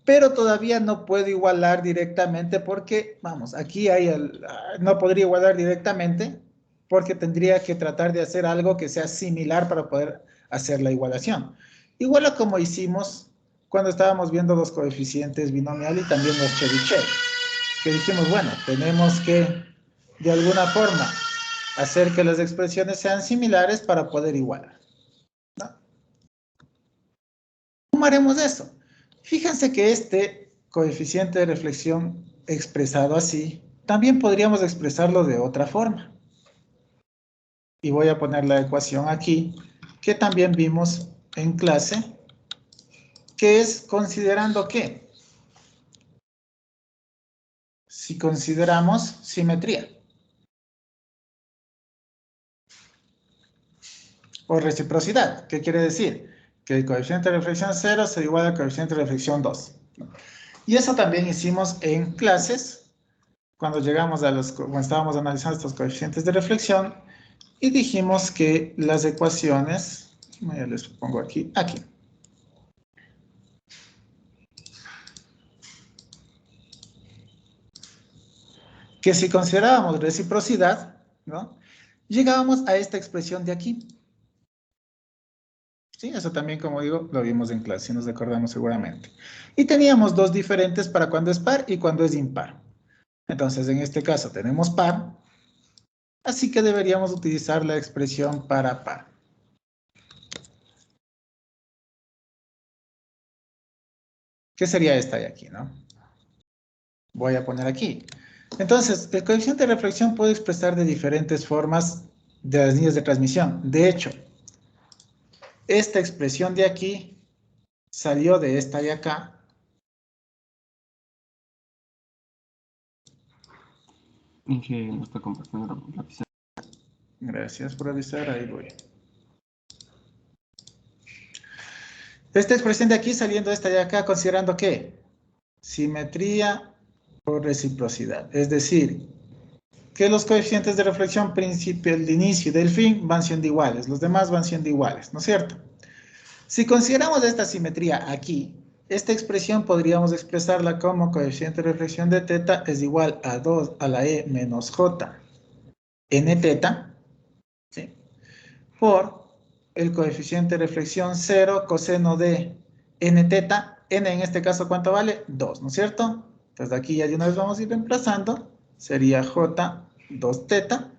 Pero todavía no puedo igualar directamente porque, vamos, aquí no podría igualar directamente porque tendría que tratar de hacer algo que sea similar para poder hacer la igualación. Igual a como hicimos cuando estábamos viendo los coeficientes binomial y también los Chebyshev, que dijimos, bueno, tenemos que de alguna forma hacer que las expresiones sean similares para poder igualar, ¿no? ¿Cómo haremos eso? Fíjense que este coeficiente de reflexión expresado así, también podríamos expresarlo de otra forma. Y voy a poner la ecuación aquí, que también vimos en clase, que es considerando ¿qué? Si consideramos simetría. O reciprocidad. ¿Qué quiere decir? Que el coeficiente de reflexión 0 será igual al coeficiente de reflexión 2. Y eso también hicimos en clases, cuando estábamos analizando estos coeficientes de reflexión, y dijimos que las ecuaciones, ya les pongo aquí, que si considerábamos reciprocidad, ¿no? Llegábamos a esta expresión de aquí. Sí, eso también, como digo, lo vimos en clase, si nos recordamos seguramente. Y teníamos dos diferentes para cuando es par y cuando es impar. Entonces, en este caso tenemos par, así que deberíamos utilizar la expresión para par. ¿Qué sería esta de aquí, no? Voy a poner aquí. Entonces, el coeficiente de reflexión puede expresar de diferentes formas de las líneas de transmisión. De hecho, esta expresión de aquí salió de esta de acá. Inge no está compartiendo la pizarra. Gracias por avisar, ahí voy. Esta expresión de aquí saliendo de esta de acá, considerando ¿qué? simetría o reciprocidad. Es decir, que los coeficientes de reflexión principio, el inicio y del fin van siendo iguales. Los demás van siendo iguales, ¿no es cierto? Si consideramos esta simetría aquí, esta expresión podríamos expresarla como coeficiente de reflexión de teta es igual a 2 a la e menos j n teta, ¿sí? Por el coeficiente de reflexión 0 coseno de n teta. N en este caso, ¿cuánto vale? 2, ¿no es cierto? Entonces aquí ya de una vez vamos a ir reemplazando. Sería j 2 teta,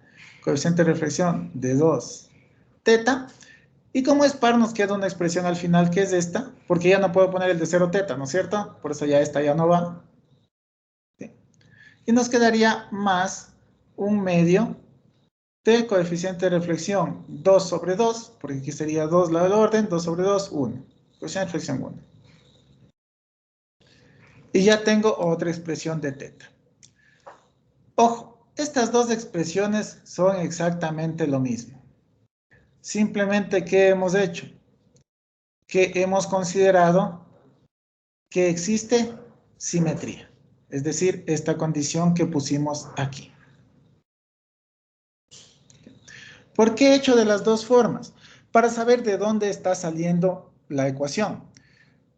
coeficiente de reflexión de 2 teta. Y como es par, nos queda una expresión al final que es esta, porque ya no puedo poner el de 0 teta, ¿no es cierto? Por eso ya esta ya no va. ¿Sí? Y nos quedaría más 1/2 de coeficiente de reflexión 2 sobre 2, porque aquí sería 2 la del orden, 2 sobre 2, 1. Coeficiente de reflexión 1. Y ya tengo otra expresión de teta. Ojo, estas dos expresiones son exactamente lo mismo. Simplemente, ¿qué hemos hecho? Que hemos considerado que existe simetría. Es decir, esta condición que pusimos aquí. ¿Por qué he hecho de las dos formas? Para saber de dónde está saliendo la ecuación.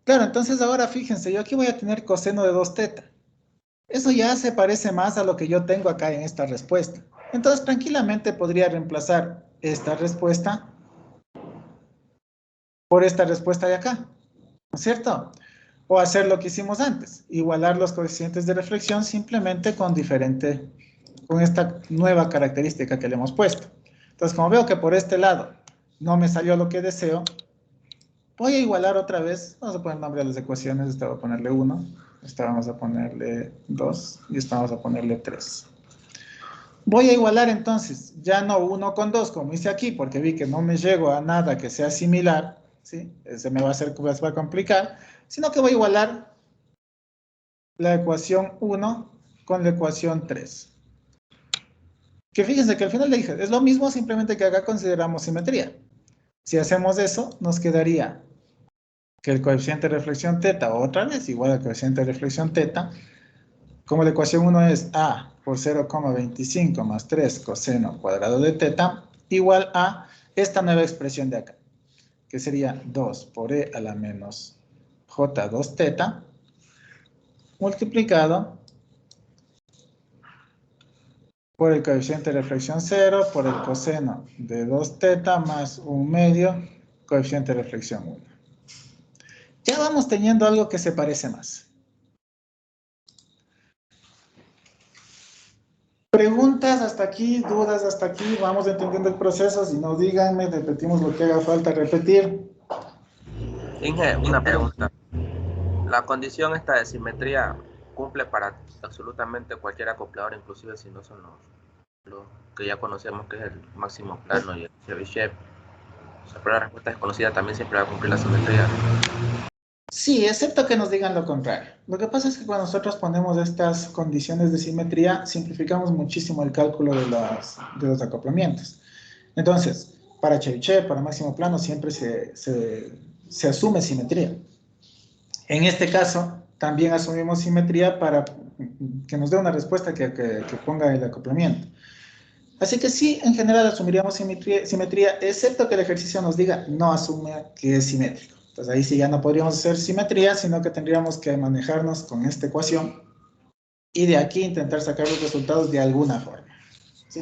Claro, entonces ahora fíjense, yo aquí voy a tener coseno de 2 teta. Eso ya se parece más a lo que yo tengo acá en esta respuesta. Entonces, tranquilamente podría reemplazar esta respuesta por esta respuesta de acá, ¿no es cierto? O hacer lo que hicimos antes, igualar los coeficientes de reflexión simplemente con esta nueva característica que le hemos puesto. Entonces, como veo que por este lado no me salió lo que deseo, voy a igualar otra vez. Vamos a poner nombre a las ecuaciones. Esta voy a ponerle 1, esta vamos a ponerle 2 y esta vamos a ponerle 3. Voy a igualar entonces, ya no 1 con 2 como hice aquí, porque vi que no me llego a nada que sea similar, ¿sí? Se me va a complicar, sino que voy a igualar la ecuación 1 con la ecuación 3. Que fíjense que al final le dije, es lo mismo, simplemente que acá consideramos simetría. Si hacemos eso, nos quedaría que el coeficiente de reflexión teta, otra vez igual al coeficiente de reflexión teta, como la ecuación 1 es a por 0,25 más 3 coseno cuadrado de teta, igual a esta nueva expresión de acá, que sería 2 por e a la menos j2 teta, multiplicado por el coeficiente de reflexión 0, por el coseno de 2 teta más 1/2 coeficiente de reflexión 1. Ya vamos teniendo algo que se parece más. Preguntas hasta aquí, dudas hasta aquí, vamos entendiendo el proceso. Si no, díganme, repetimos lo que haga falta repetir. Inge, una pregunta. La condición esta de simetría cumple para absolutamente cualquier acoplador, inclusive si no son los que ya conocemos, que es el máximo plano y el Chebyshev. O sea, pero la respuesta desconocida también siempre va a cumplir la simetría. Sí, excepto que nos digan lo contrario. Lo que pasa es que cuando nosotros ponemos estas condiciones de simetría, simplificamos muchísimo el cálculo de los acoplamientos. Entonces, para Chebyshev, para máximo plano, siempre se asume simetría. En este caso, también asumimos simetría para que nos dé una respuesta que ponga el acoplamiento. Así que sí, en general asumiríamos simetría, excepto que el ejercicio nos diga no asume que es simétrico. Entonces ahí sí ya no podríamos hacer simetría, sino que tendríamos que manejarnos con esta ecuación y de aquí intentar sacar los resultados de alguna forma. ¿Sí?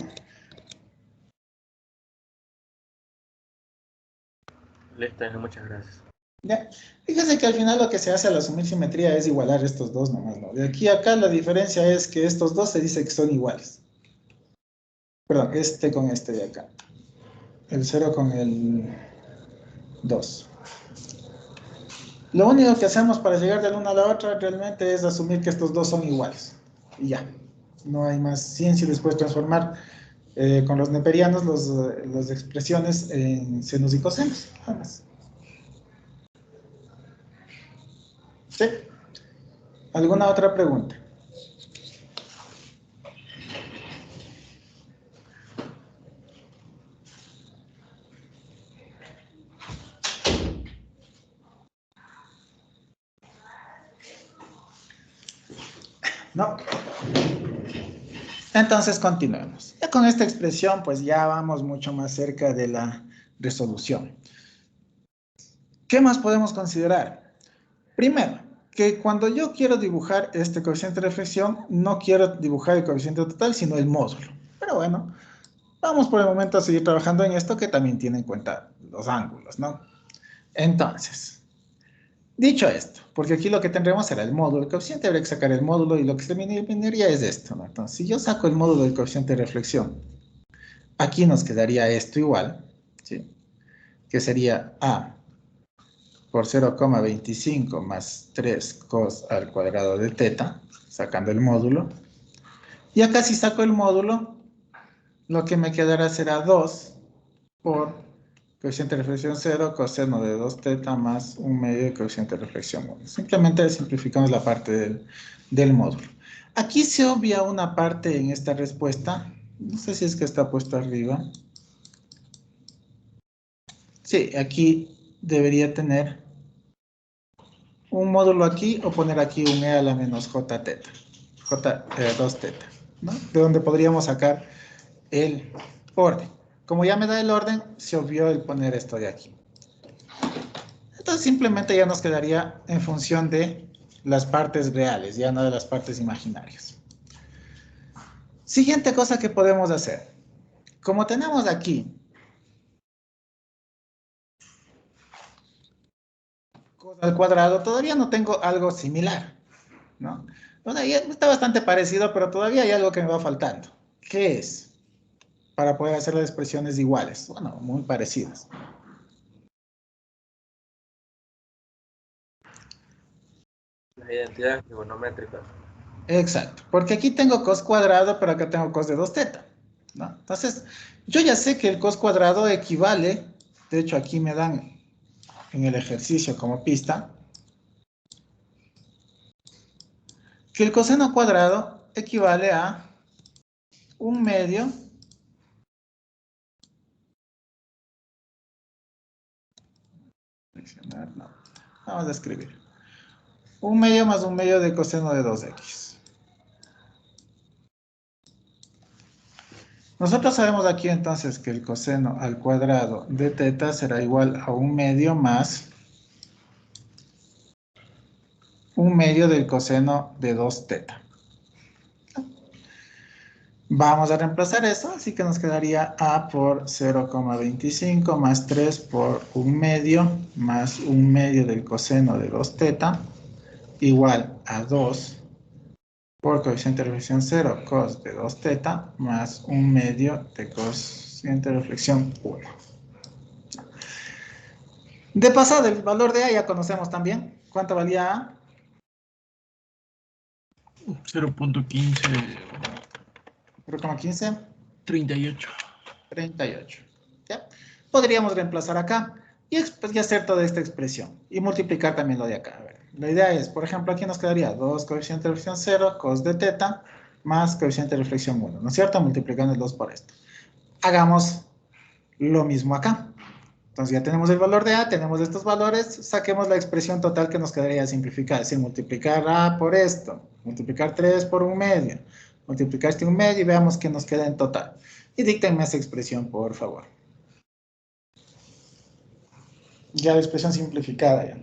Listo, muchas gracias. Ya. Fíjense que al final lo que se hace al asumir simetría es igualar estos dos nomás, ¿no? De aquí a acá la diferencia es que estos dos se dice que son iguales. Perdón, este con este de acá. El 0 con el 2. Lo único que hacemos para llegar de la una a la otra realmente es asumir que estos dos son iguales. Y ya. No hay más ciencia y después transformar con los neperianos las expresiones en senos y cosenos. Nada más. ¿Sí? ¿Alguna otra pregunta? ¿no? Entonces, continuemos. Ya con esta expresión, pues ya vamos mucho más cerca de la resolución. ¿Qué más podemos considerar? Primero, que cuando yo quiero dibujar este coeficiente de reflexión, no quiero dibujar el coeficiente total, sino el módulo. Pero bueno, vamos por el momento a seguir trabajando en esto que también tiene en cuenta los ángulos, ¿no? Entonces, dicho esto, porque aquí lo que tendremos será el módulo del coeficiente, habría que sacar el módulo y lo que se eliminaría es esto, ¿no? Entonces, si yo saco el módulo del coeficiente de reflexión, aquí nos quedaría esto igual, ¿sí? Que sería A por 0,25 más 3 cos al cuadrado de teta, sacando el módulo. Y acá si saco el módulo, lo que me quedará será 2 por coeficiente de reflexión 0, coseno de 2 teta más 1 medio de coeficiente de reflexión 1. Simplemente simplificamos la parte del módulo. Aquí se obvia una parte en esta respuesta. No sé si es que está puesto arriba. Sí, aquí debería tener un módulo aquí o poner aquí un e a la menos j teta, 2 teta, ¿no? De donde podríamos sacar el orden. Como ya me da el orden, se obvió el poner esto de aquí. Entonces simplemente ya nos quedaría en función de las partes reales, ya no de las partes imaginarias. Siguiente cosa que podemos hacer. Como tenemos aquí cos al cuadrado, todavía no tengo algo similar, ¿no? Bueno, ahí está bastante parecido, pero todavía hay algo que me va faltando. ¿Qué es? Para poder hacer las expresiones iguales. Bueno, muy parecidas. Las identidades trigonométricas. Exacto, porque aquí tengo cos cuadrado, pero acá tengo cos de 2 teta, ¿no? Entonces, yo ya sé que el cos cuadrado equivale, de hecho aquí me dan en el ejercicio como pista, que el coseno cuadrado equivale a 1 medio no, vamos a escribir 1 medio más 1 medio de coseno de 2x. Nosotros sabemos aquí entonces que el coseno al cuadrado de teta será igual a 1 medio más 1 medio del coseno de 2 teta. Vamos a reemplazar eso, así que nos quedaría A por 0,25 más 3 por 1 medio más 1 medio del coseno de 2 teta igual a 2 por coeficiente de reflexión 0 cos de 2 teta más 1 medio de cociente de reflexión 1. De pasada, el valor de A ya conocemos también. ¿Cuánto valía A? 0.15, 0,15. 38. 38. ¿Ya? Podríamos reemplazar acá y hacer toda esta expresión y multiplicar también lo de acá. A ver, la idea es, por ejemplo, aquí nos quedaría 2 coeficiente de reflexión 0 cos de teta más coeficiente de reflexión 1, ¿no es cierto? Multiplicando el 2 por esto. Hagamos lo mismo acá. Entonces ya tenemos el valor de A, tenemos estos valores, saquemos la expresión total que nos quedaría simplificar. Es decir, multiplicar A por esto, multiplicar 3 por 1 medio, multiplicar este 1 medio y veamos qué nos queda en total. Y díctenme esa expresión, por favor. Ya la expresión simplificada ya.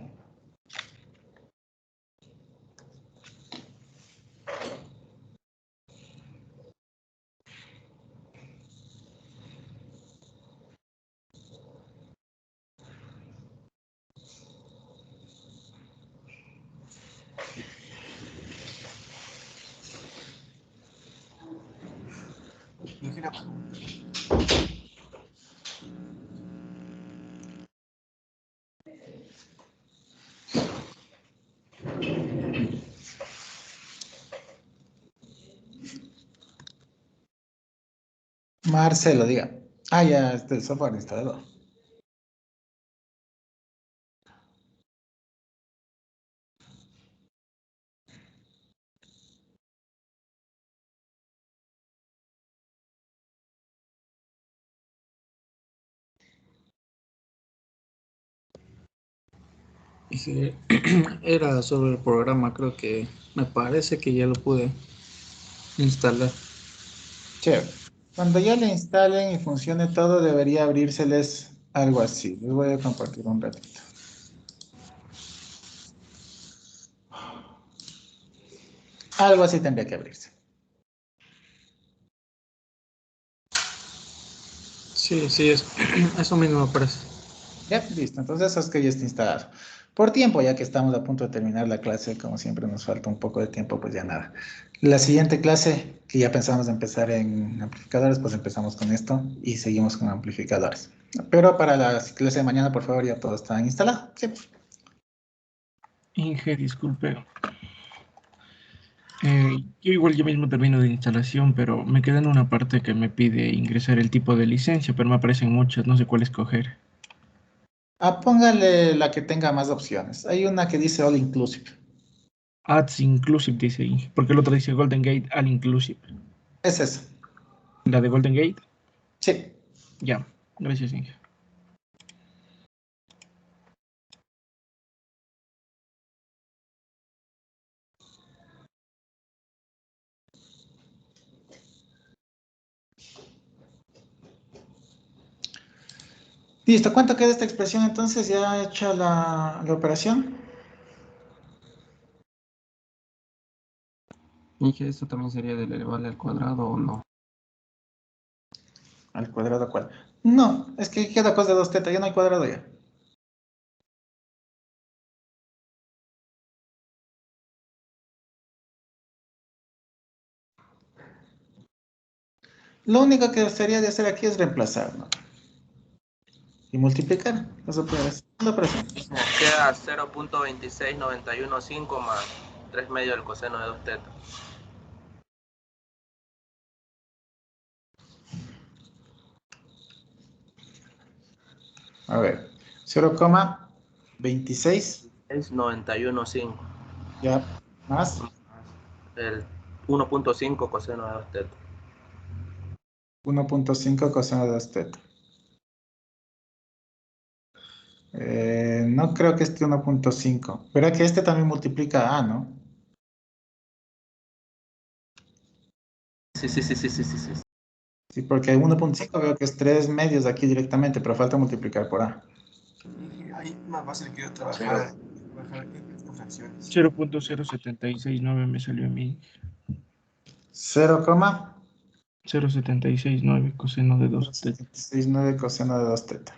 Marcelo, diga. Ah, ya, el software instalado. Dije, era sobre el programa, creo que me parece que ya lo pude instalar. Chévere. Cuando ya le instalen y funcione todo, debería abrírseles algo así. Les voy a compartir un ratito. Algo así tendría que abrirse. Sí, sí, eso mismo me parece. Ya, listo. Entonces eso es que ya está instalado. Por tiempo, ya que estamos a punto de terminar la clase, como siempre nos falta un poco de tiempo, pues ya nada. La siguiente clase, que ya pensamos empezar en amplificadores, pues empezamos con esto y seguimos con amplificadores. Pero para la clase de mañana, por favor, ya todo está instalado. Sí. Inge, disculpe. Yo igual yo mismo termino de instalación, pero me queda en una parte que me pide ingresar el tipo de licencia, pero me aparecen muchas, no sé cuál escoger. Ah, póngale la que tenga más opciones. Hay una que dice All Inclusive. Ads Inclusive dice ahí, porque el otro dice Golden Gate All Inclusive. Es eso. La de Golden Gate, Sí. ya, gracias Inge. Listo. ¿Cuánto queda esta expresión entonces? ¿Ya hecha la operación? ¿Y que esto también sería del elevable al cuadrado o no? ¿Al cuadrado cuál? No, es que queda cos de 2 teta, ya no hay cuadrado ya. Lo único que sería de hacer aquí es reemplazar, ¿no? Y multiplicar las operaciones. La operación. Queda 0.26915 más 3 medios del coseno de 2 teta. A ver, 0,26, Es 91.5. ya, más El 1.5 coseno de 2 teta. 1.5 coseno de 2 teta. No creo que esté 1.5. Verá que este también multiplica A, ¿no? Sí. Sí, porque 1.5 veo que es 3 medios aquí directamente, pero falta multiplicar por A. Ahí más fácil quiero trabajar en fracciones. 0.0769 me salió a mí. 0.0769 coseno de 2 teta. 0,69 coseno de 2 teta.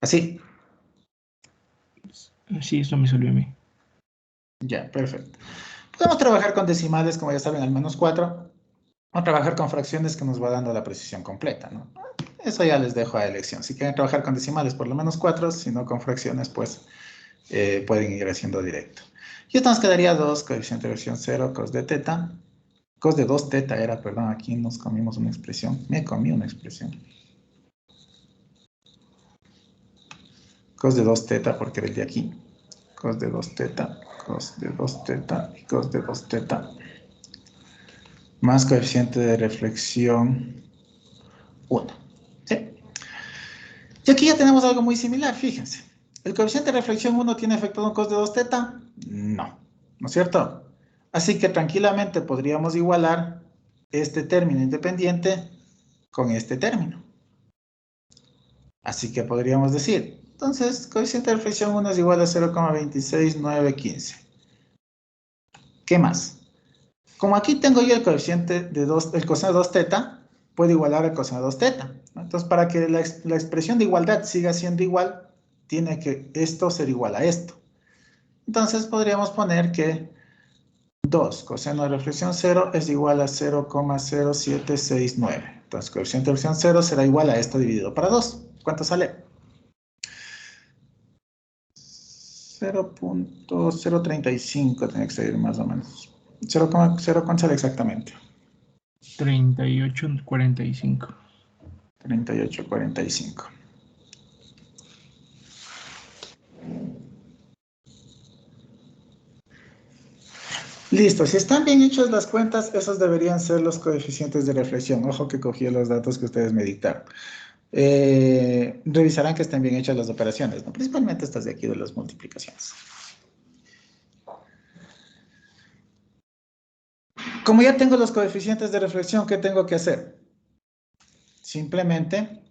Así. Sí, eso me salió a mí. Ya, perfecto. Podemos trabajar con decimales, como ya saben, al menos 4, o trabajar con fracciones que nos va dando la precisión completa, ¿no? Eso ya les dejo a elección. Si quieren trabajar con decimales, por lo menos 4, si no con fracciones, pues pueden ir haciendo directo. Y esto nos quedaría 2, coeficiente de versión 0, cos de teta. Cos de 2 teta era, perdón, aquí nos comimos una expresión. Me comí una expresión. Cos de 2 teta, porque era el de aquí. Cos de 2 teta, cos de 2 teta y cos de 2 teta. Más coeficiente de reflexión 1. ¿Sí? Y aquí ya tenemos algo muy similar, fíjense. ¿El coeficiente de reflexión 1 tiene efecto de un cos de 2 teta? No, ¿no es cierto? Así que tranquilamente podríamos igualar este término independiente con este término. Así que podríamos decir, entonces, coeficiente de reflexión 1 es igual a 0,26915. ¿Qué más? Como aquí tengo yo el coeficiente de 2, el coseno de 2 teta, puedo igualar el coseno de 2 teta. Entonces, para que la expresión de igualdad siga siendo igual, tiene que esto ser igual a esto. Entonces, podríamos poner que 2 coseno de reflexión 0 es igual a 0,0769. Entonces, coeficiente de reflexión 0 será igual a esto dividido para 2. ¿Cuánto sale? 0.035 tiene que salir más o menos. 0,0 ¿cuánto sale exactamente? 38.45. 38,45. Listo, si están bien hechas las cuentas, esos deberían ser los coeficientes de reflexión. Ojo que cogí los datos que ustedes me dictaron. revisarán que estén bien hechas las operaciones, ¿no? Principalmente estas de aquí de las multiplicaciones. Como ya tengo los coeficientes de reflexión, ¿qué tengo que hacer? Simplemente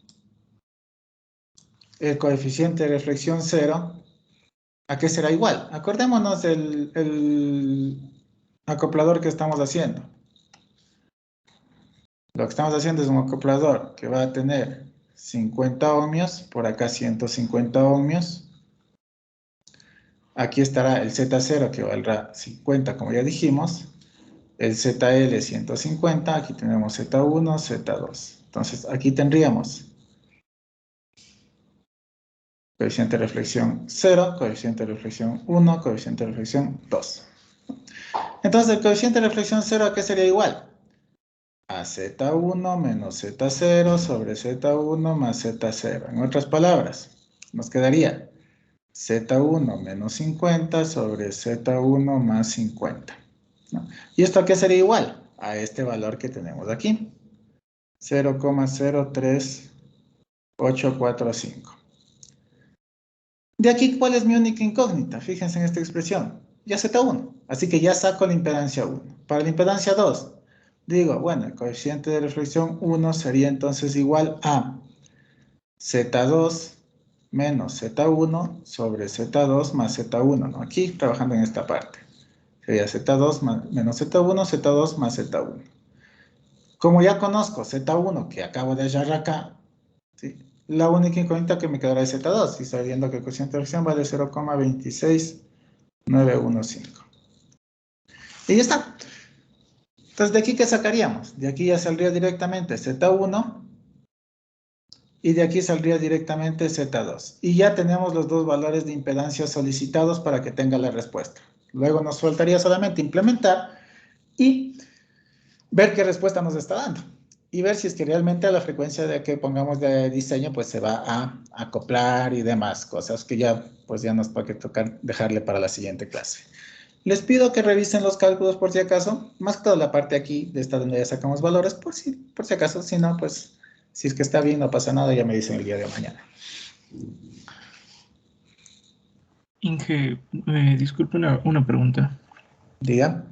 el coeficiente de reflexión 0, ¿a qué será igual? Acordémonos del acoplador que estamos haciendo. Lo que estamos haciendo es un acoplador que va a tener 50 ohmios, por acá 150 ohmios. Aquí estará el Z0 que valdrá 50, como ya dijimos. El ZL 150, aquí tenemos Z1, Z2. Entonces aquí tendríamos coeficiente de reflexión 0, coeficiente de reflexión 1, coeficiente de reflexión 2. Entonces el coeficiente de reflexión 0, ¿a qué sería igual? A Z1 menos Z0 sobre Z1 más Z0. En otras palabras, nos quedaría Z1 menos 50 sobre Z1 más 50. ¿No? ¿Y esto a qué sería igual? A este valor que tenemos aquí. 0,03845. De aquí, ¿cuál es mi única incógnita? Fíjense en esta expresión. Ya Z1. Así que ya saco la impedancia 1. Para la impedancia 2, digo, bueno, el coeficiente de reflexión 1 sería entonces igual a Z2 menos Z1 sobre Z2 más Z1, ¿no? Aquí trabajando en esta parte. Sería Z2 menos Z1, Z2 más Z1. Como ya conozco Z1 que acabo de hallar acá, ¿sí? La única incógnita que me quedará es Z2, y sabiendo que el coeficiente de reflexión vale 0,26915. Y ya está. Entonces, ¿de aquí qué sacaríamos? De aquí ya saldría directamente Z1, y de aquí saldría directamente Z2. Y ya tenemos los dos valores de impedancia solicitados para que tenga la respuesta. Luego nos faltaría solamente implementar y ver qué respuesta nos está dando. Y ver si es que realmente a la frecuencia de que pongamos de diseño, pues se va a acoplar y demás cosas que ya, pues ya nos puede tocar dejarle para la siguiente clase. Les pido que revisen los cálculos por si acaso, más que toda la parte aquí de esta donde ya sacamos valores, por si acaso, si no, pues si es que está bien, no pasa nada, ya me dicen el día de mañana. Inge, disculpe una pregunta. Diga.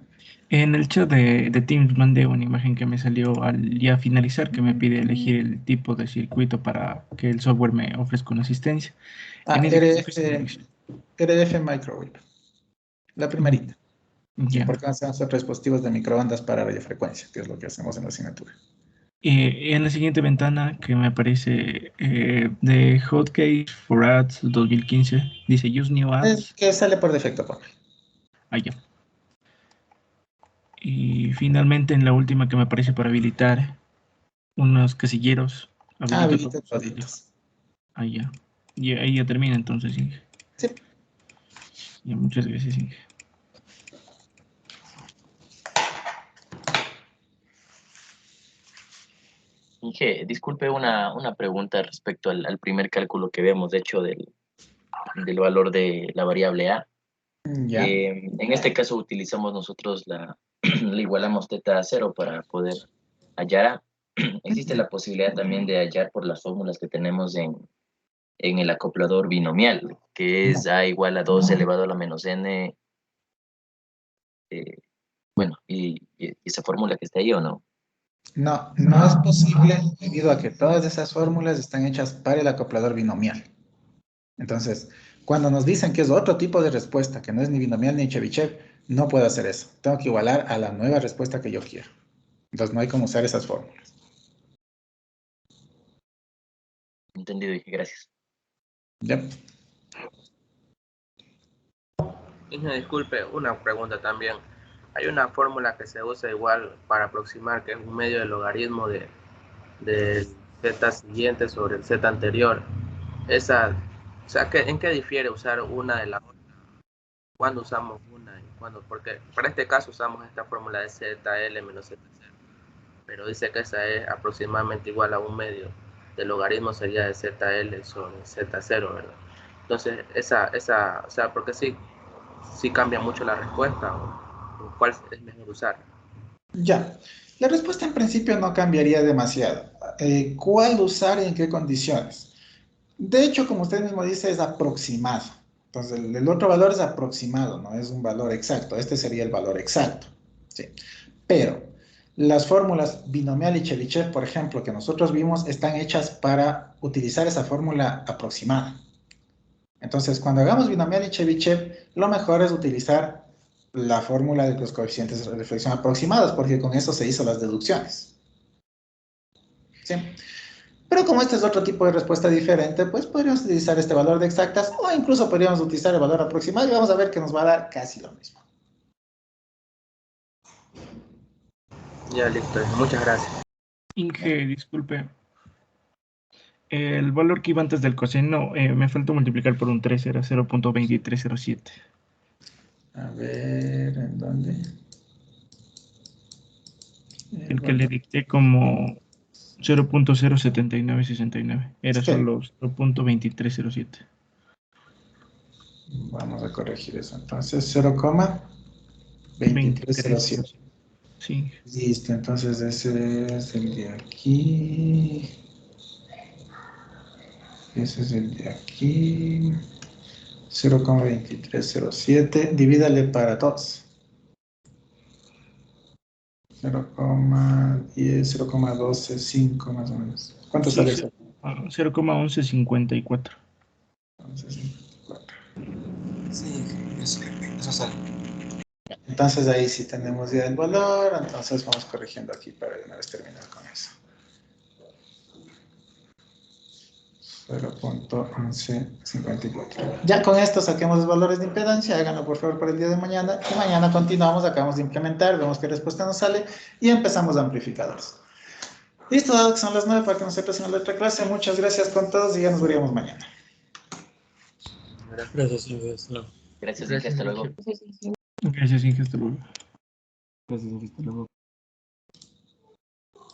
En el chat de Teams mandé una imagen que me salió al ya finalizar, que me pide elegir el tipo de circuito para que el software me ofrezca una asistencia. En ese caso, ¿qué se selecciona? RF Microwave. La primerita. Sí, Ya. porque hacemos otros dispositivos de microondas para radiofrecuencia, que es lo que hacemos en la asignatura. En la siguiente ventana que me aparece de Hotcase for Ads 2015, dice Use New Es Ads. que sale por defecto, Pablo. Allá. Y finalmente en la última que me aparece para habilitar unos casilleros. Habilita toditos. Allá. Y ahí ya termina entonces, Inge. Sí. Ya, muchas gracias, Inge. Inge, disculpe una pregunta respecto al primer cálculo que vemos, de hecho, del valor de la variable A. Ya. En este caso utilizamos nosotros le igualamos teta a 0 para poder hallar A. Existe la posibilidad también de hallar por las fórmulas que tenemos en el acoplador binomial, que es A igual a 2 elevado a la menos n. Bueno, y esa fórmula que está ahí, ¿o no? No, no es posible debido a que todas esas fórmulas están hechas para el acoplador binomial. Entonces, cuando nos dicen que es otro tipo de respuesta, que no es ni binomial ni Chebyshev, no puedo hacer eso. Tengo que igualar a la nueva respuesta que yo quiero. Entonces, no hay como usar esas fórmulas. Entendido, dije, gracias. ¿Ya? Inge, disculpe, una pregunta también. Hay una fórmula que se usa igual para aproximar, que es un medio de logaritmo del z siguiente sobre el z anterior. Esa, o sea, ¿en qué difiere usar una de la otra? ¿Cuándo usamos una y cuándo? Porque para este caso usamos esta fórmula de ZL menos Z0, pero dice que esa es aproximadamente igual a un medio del logaritmo sería de ZL sobre Z0, ¿verdad? Entonces, o sea, porque sí cambia mucho la respuesta, o cuál es mejor usar. Ya. La respuesta en principio no cambiaría demasiado. ¿cuál usar y en qué condiciones? De hecho, como usted mismo dice, es aproximado. Entonces, el otro valor es aproximado, no es un valor exacto. Este sería el valor exacto. ¿Sí? Pero las fórmulas binomial y Chebyshev, por ejemplo, que nosotros vimos, están hechas para utilizar esa fórmula aproximada. Entonces, cuando hagamos binomial y Chebyshev, lo mejor es utilizar la fórmula de los coeficientes de reflexión aproximados, porque con eso se hizo las deducciones. ¿Sí? Pero como este es otro tipo de respuesta diferente, pues podríamos utilizar este valor de exactas o incluso podríamos utilizar el valor aproximado y vamos a ver que nos va a dar casi lo mismo. Ya listo, muchas gracias. Inge, disculpe. El valor que iba antes del coseno, me faltó multiplicar por un 3, era 0.2307. A ver, ¿en dónde? El que le dicté como 0.07969, era Sí. solo 0.2307. Vamos a corregir eso. Entonces, 0,2307. Sí. Listo, entonces ese es el de aquí. Ese es el de aquí. 0,2307. Divídale para 2. 0,10, 0,125 más o menos. ¿Cuánto Sí, sale eso? 0,1154. 1154. Sí, eso sale. Entonces ahí sí tenemos ya el valor, entonces vamos corrigiendo aquí para de una vez terminar con eso. 0.1154. Ya con esto saquemos los valores de impedancia, háganlo por favor para el día de mañana y mañana continuamos, acabamos de implementar, vemos qué respuesta nos sale y empezamos amplificadores. Listo, dado que son las 9 para que nos apresten la otra clase, muchas gracias con todos y ya nos veríamos mañana. Gracias, Inge. Hasta luego. Gracias, Inge. Hasta luego. Gracias, Inge, hasta luego. Gracias, hasta luego.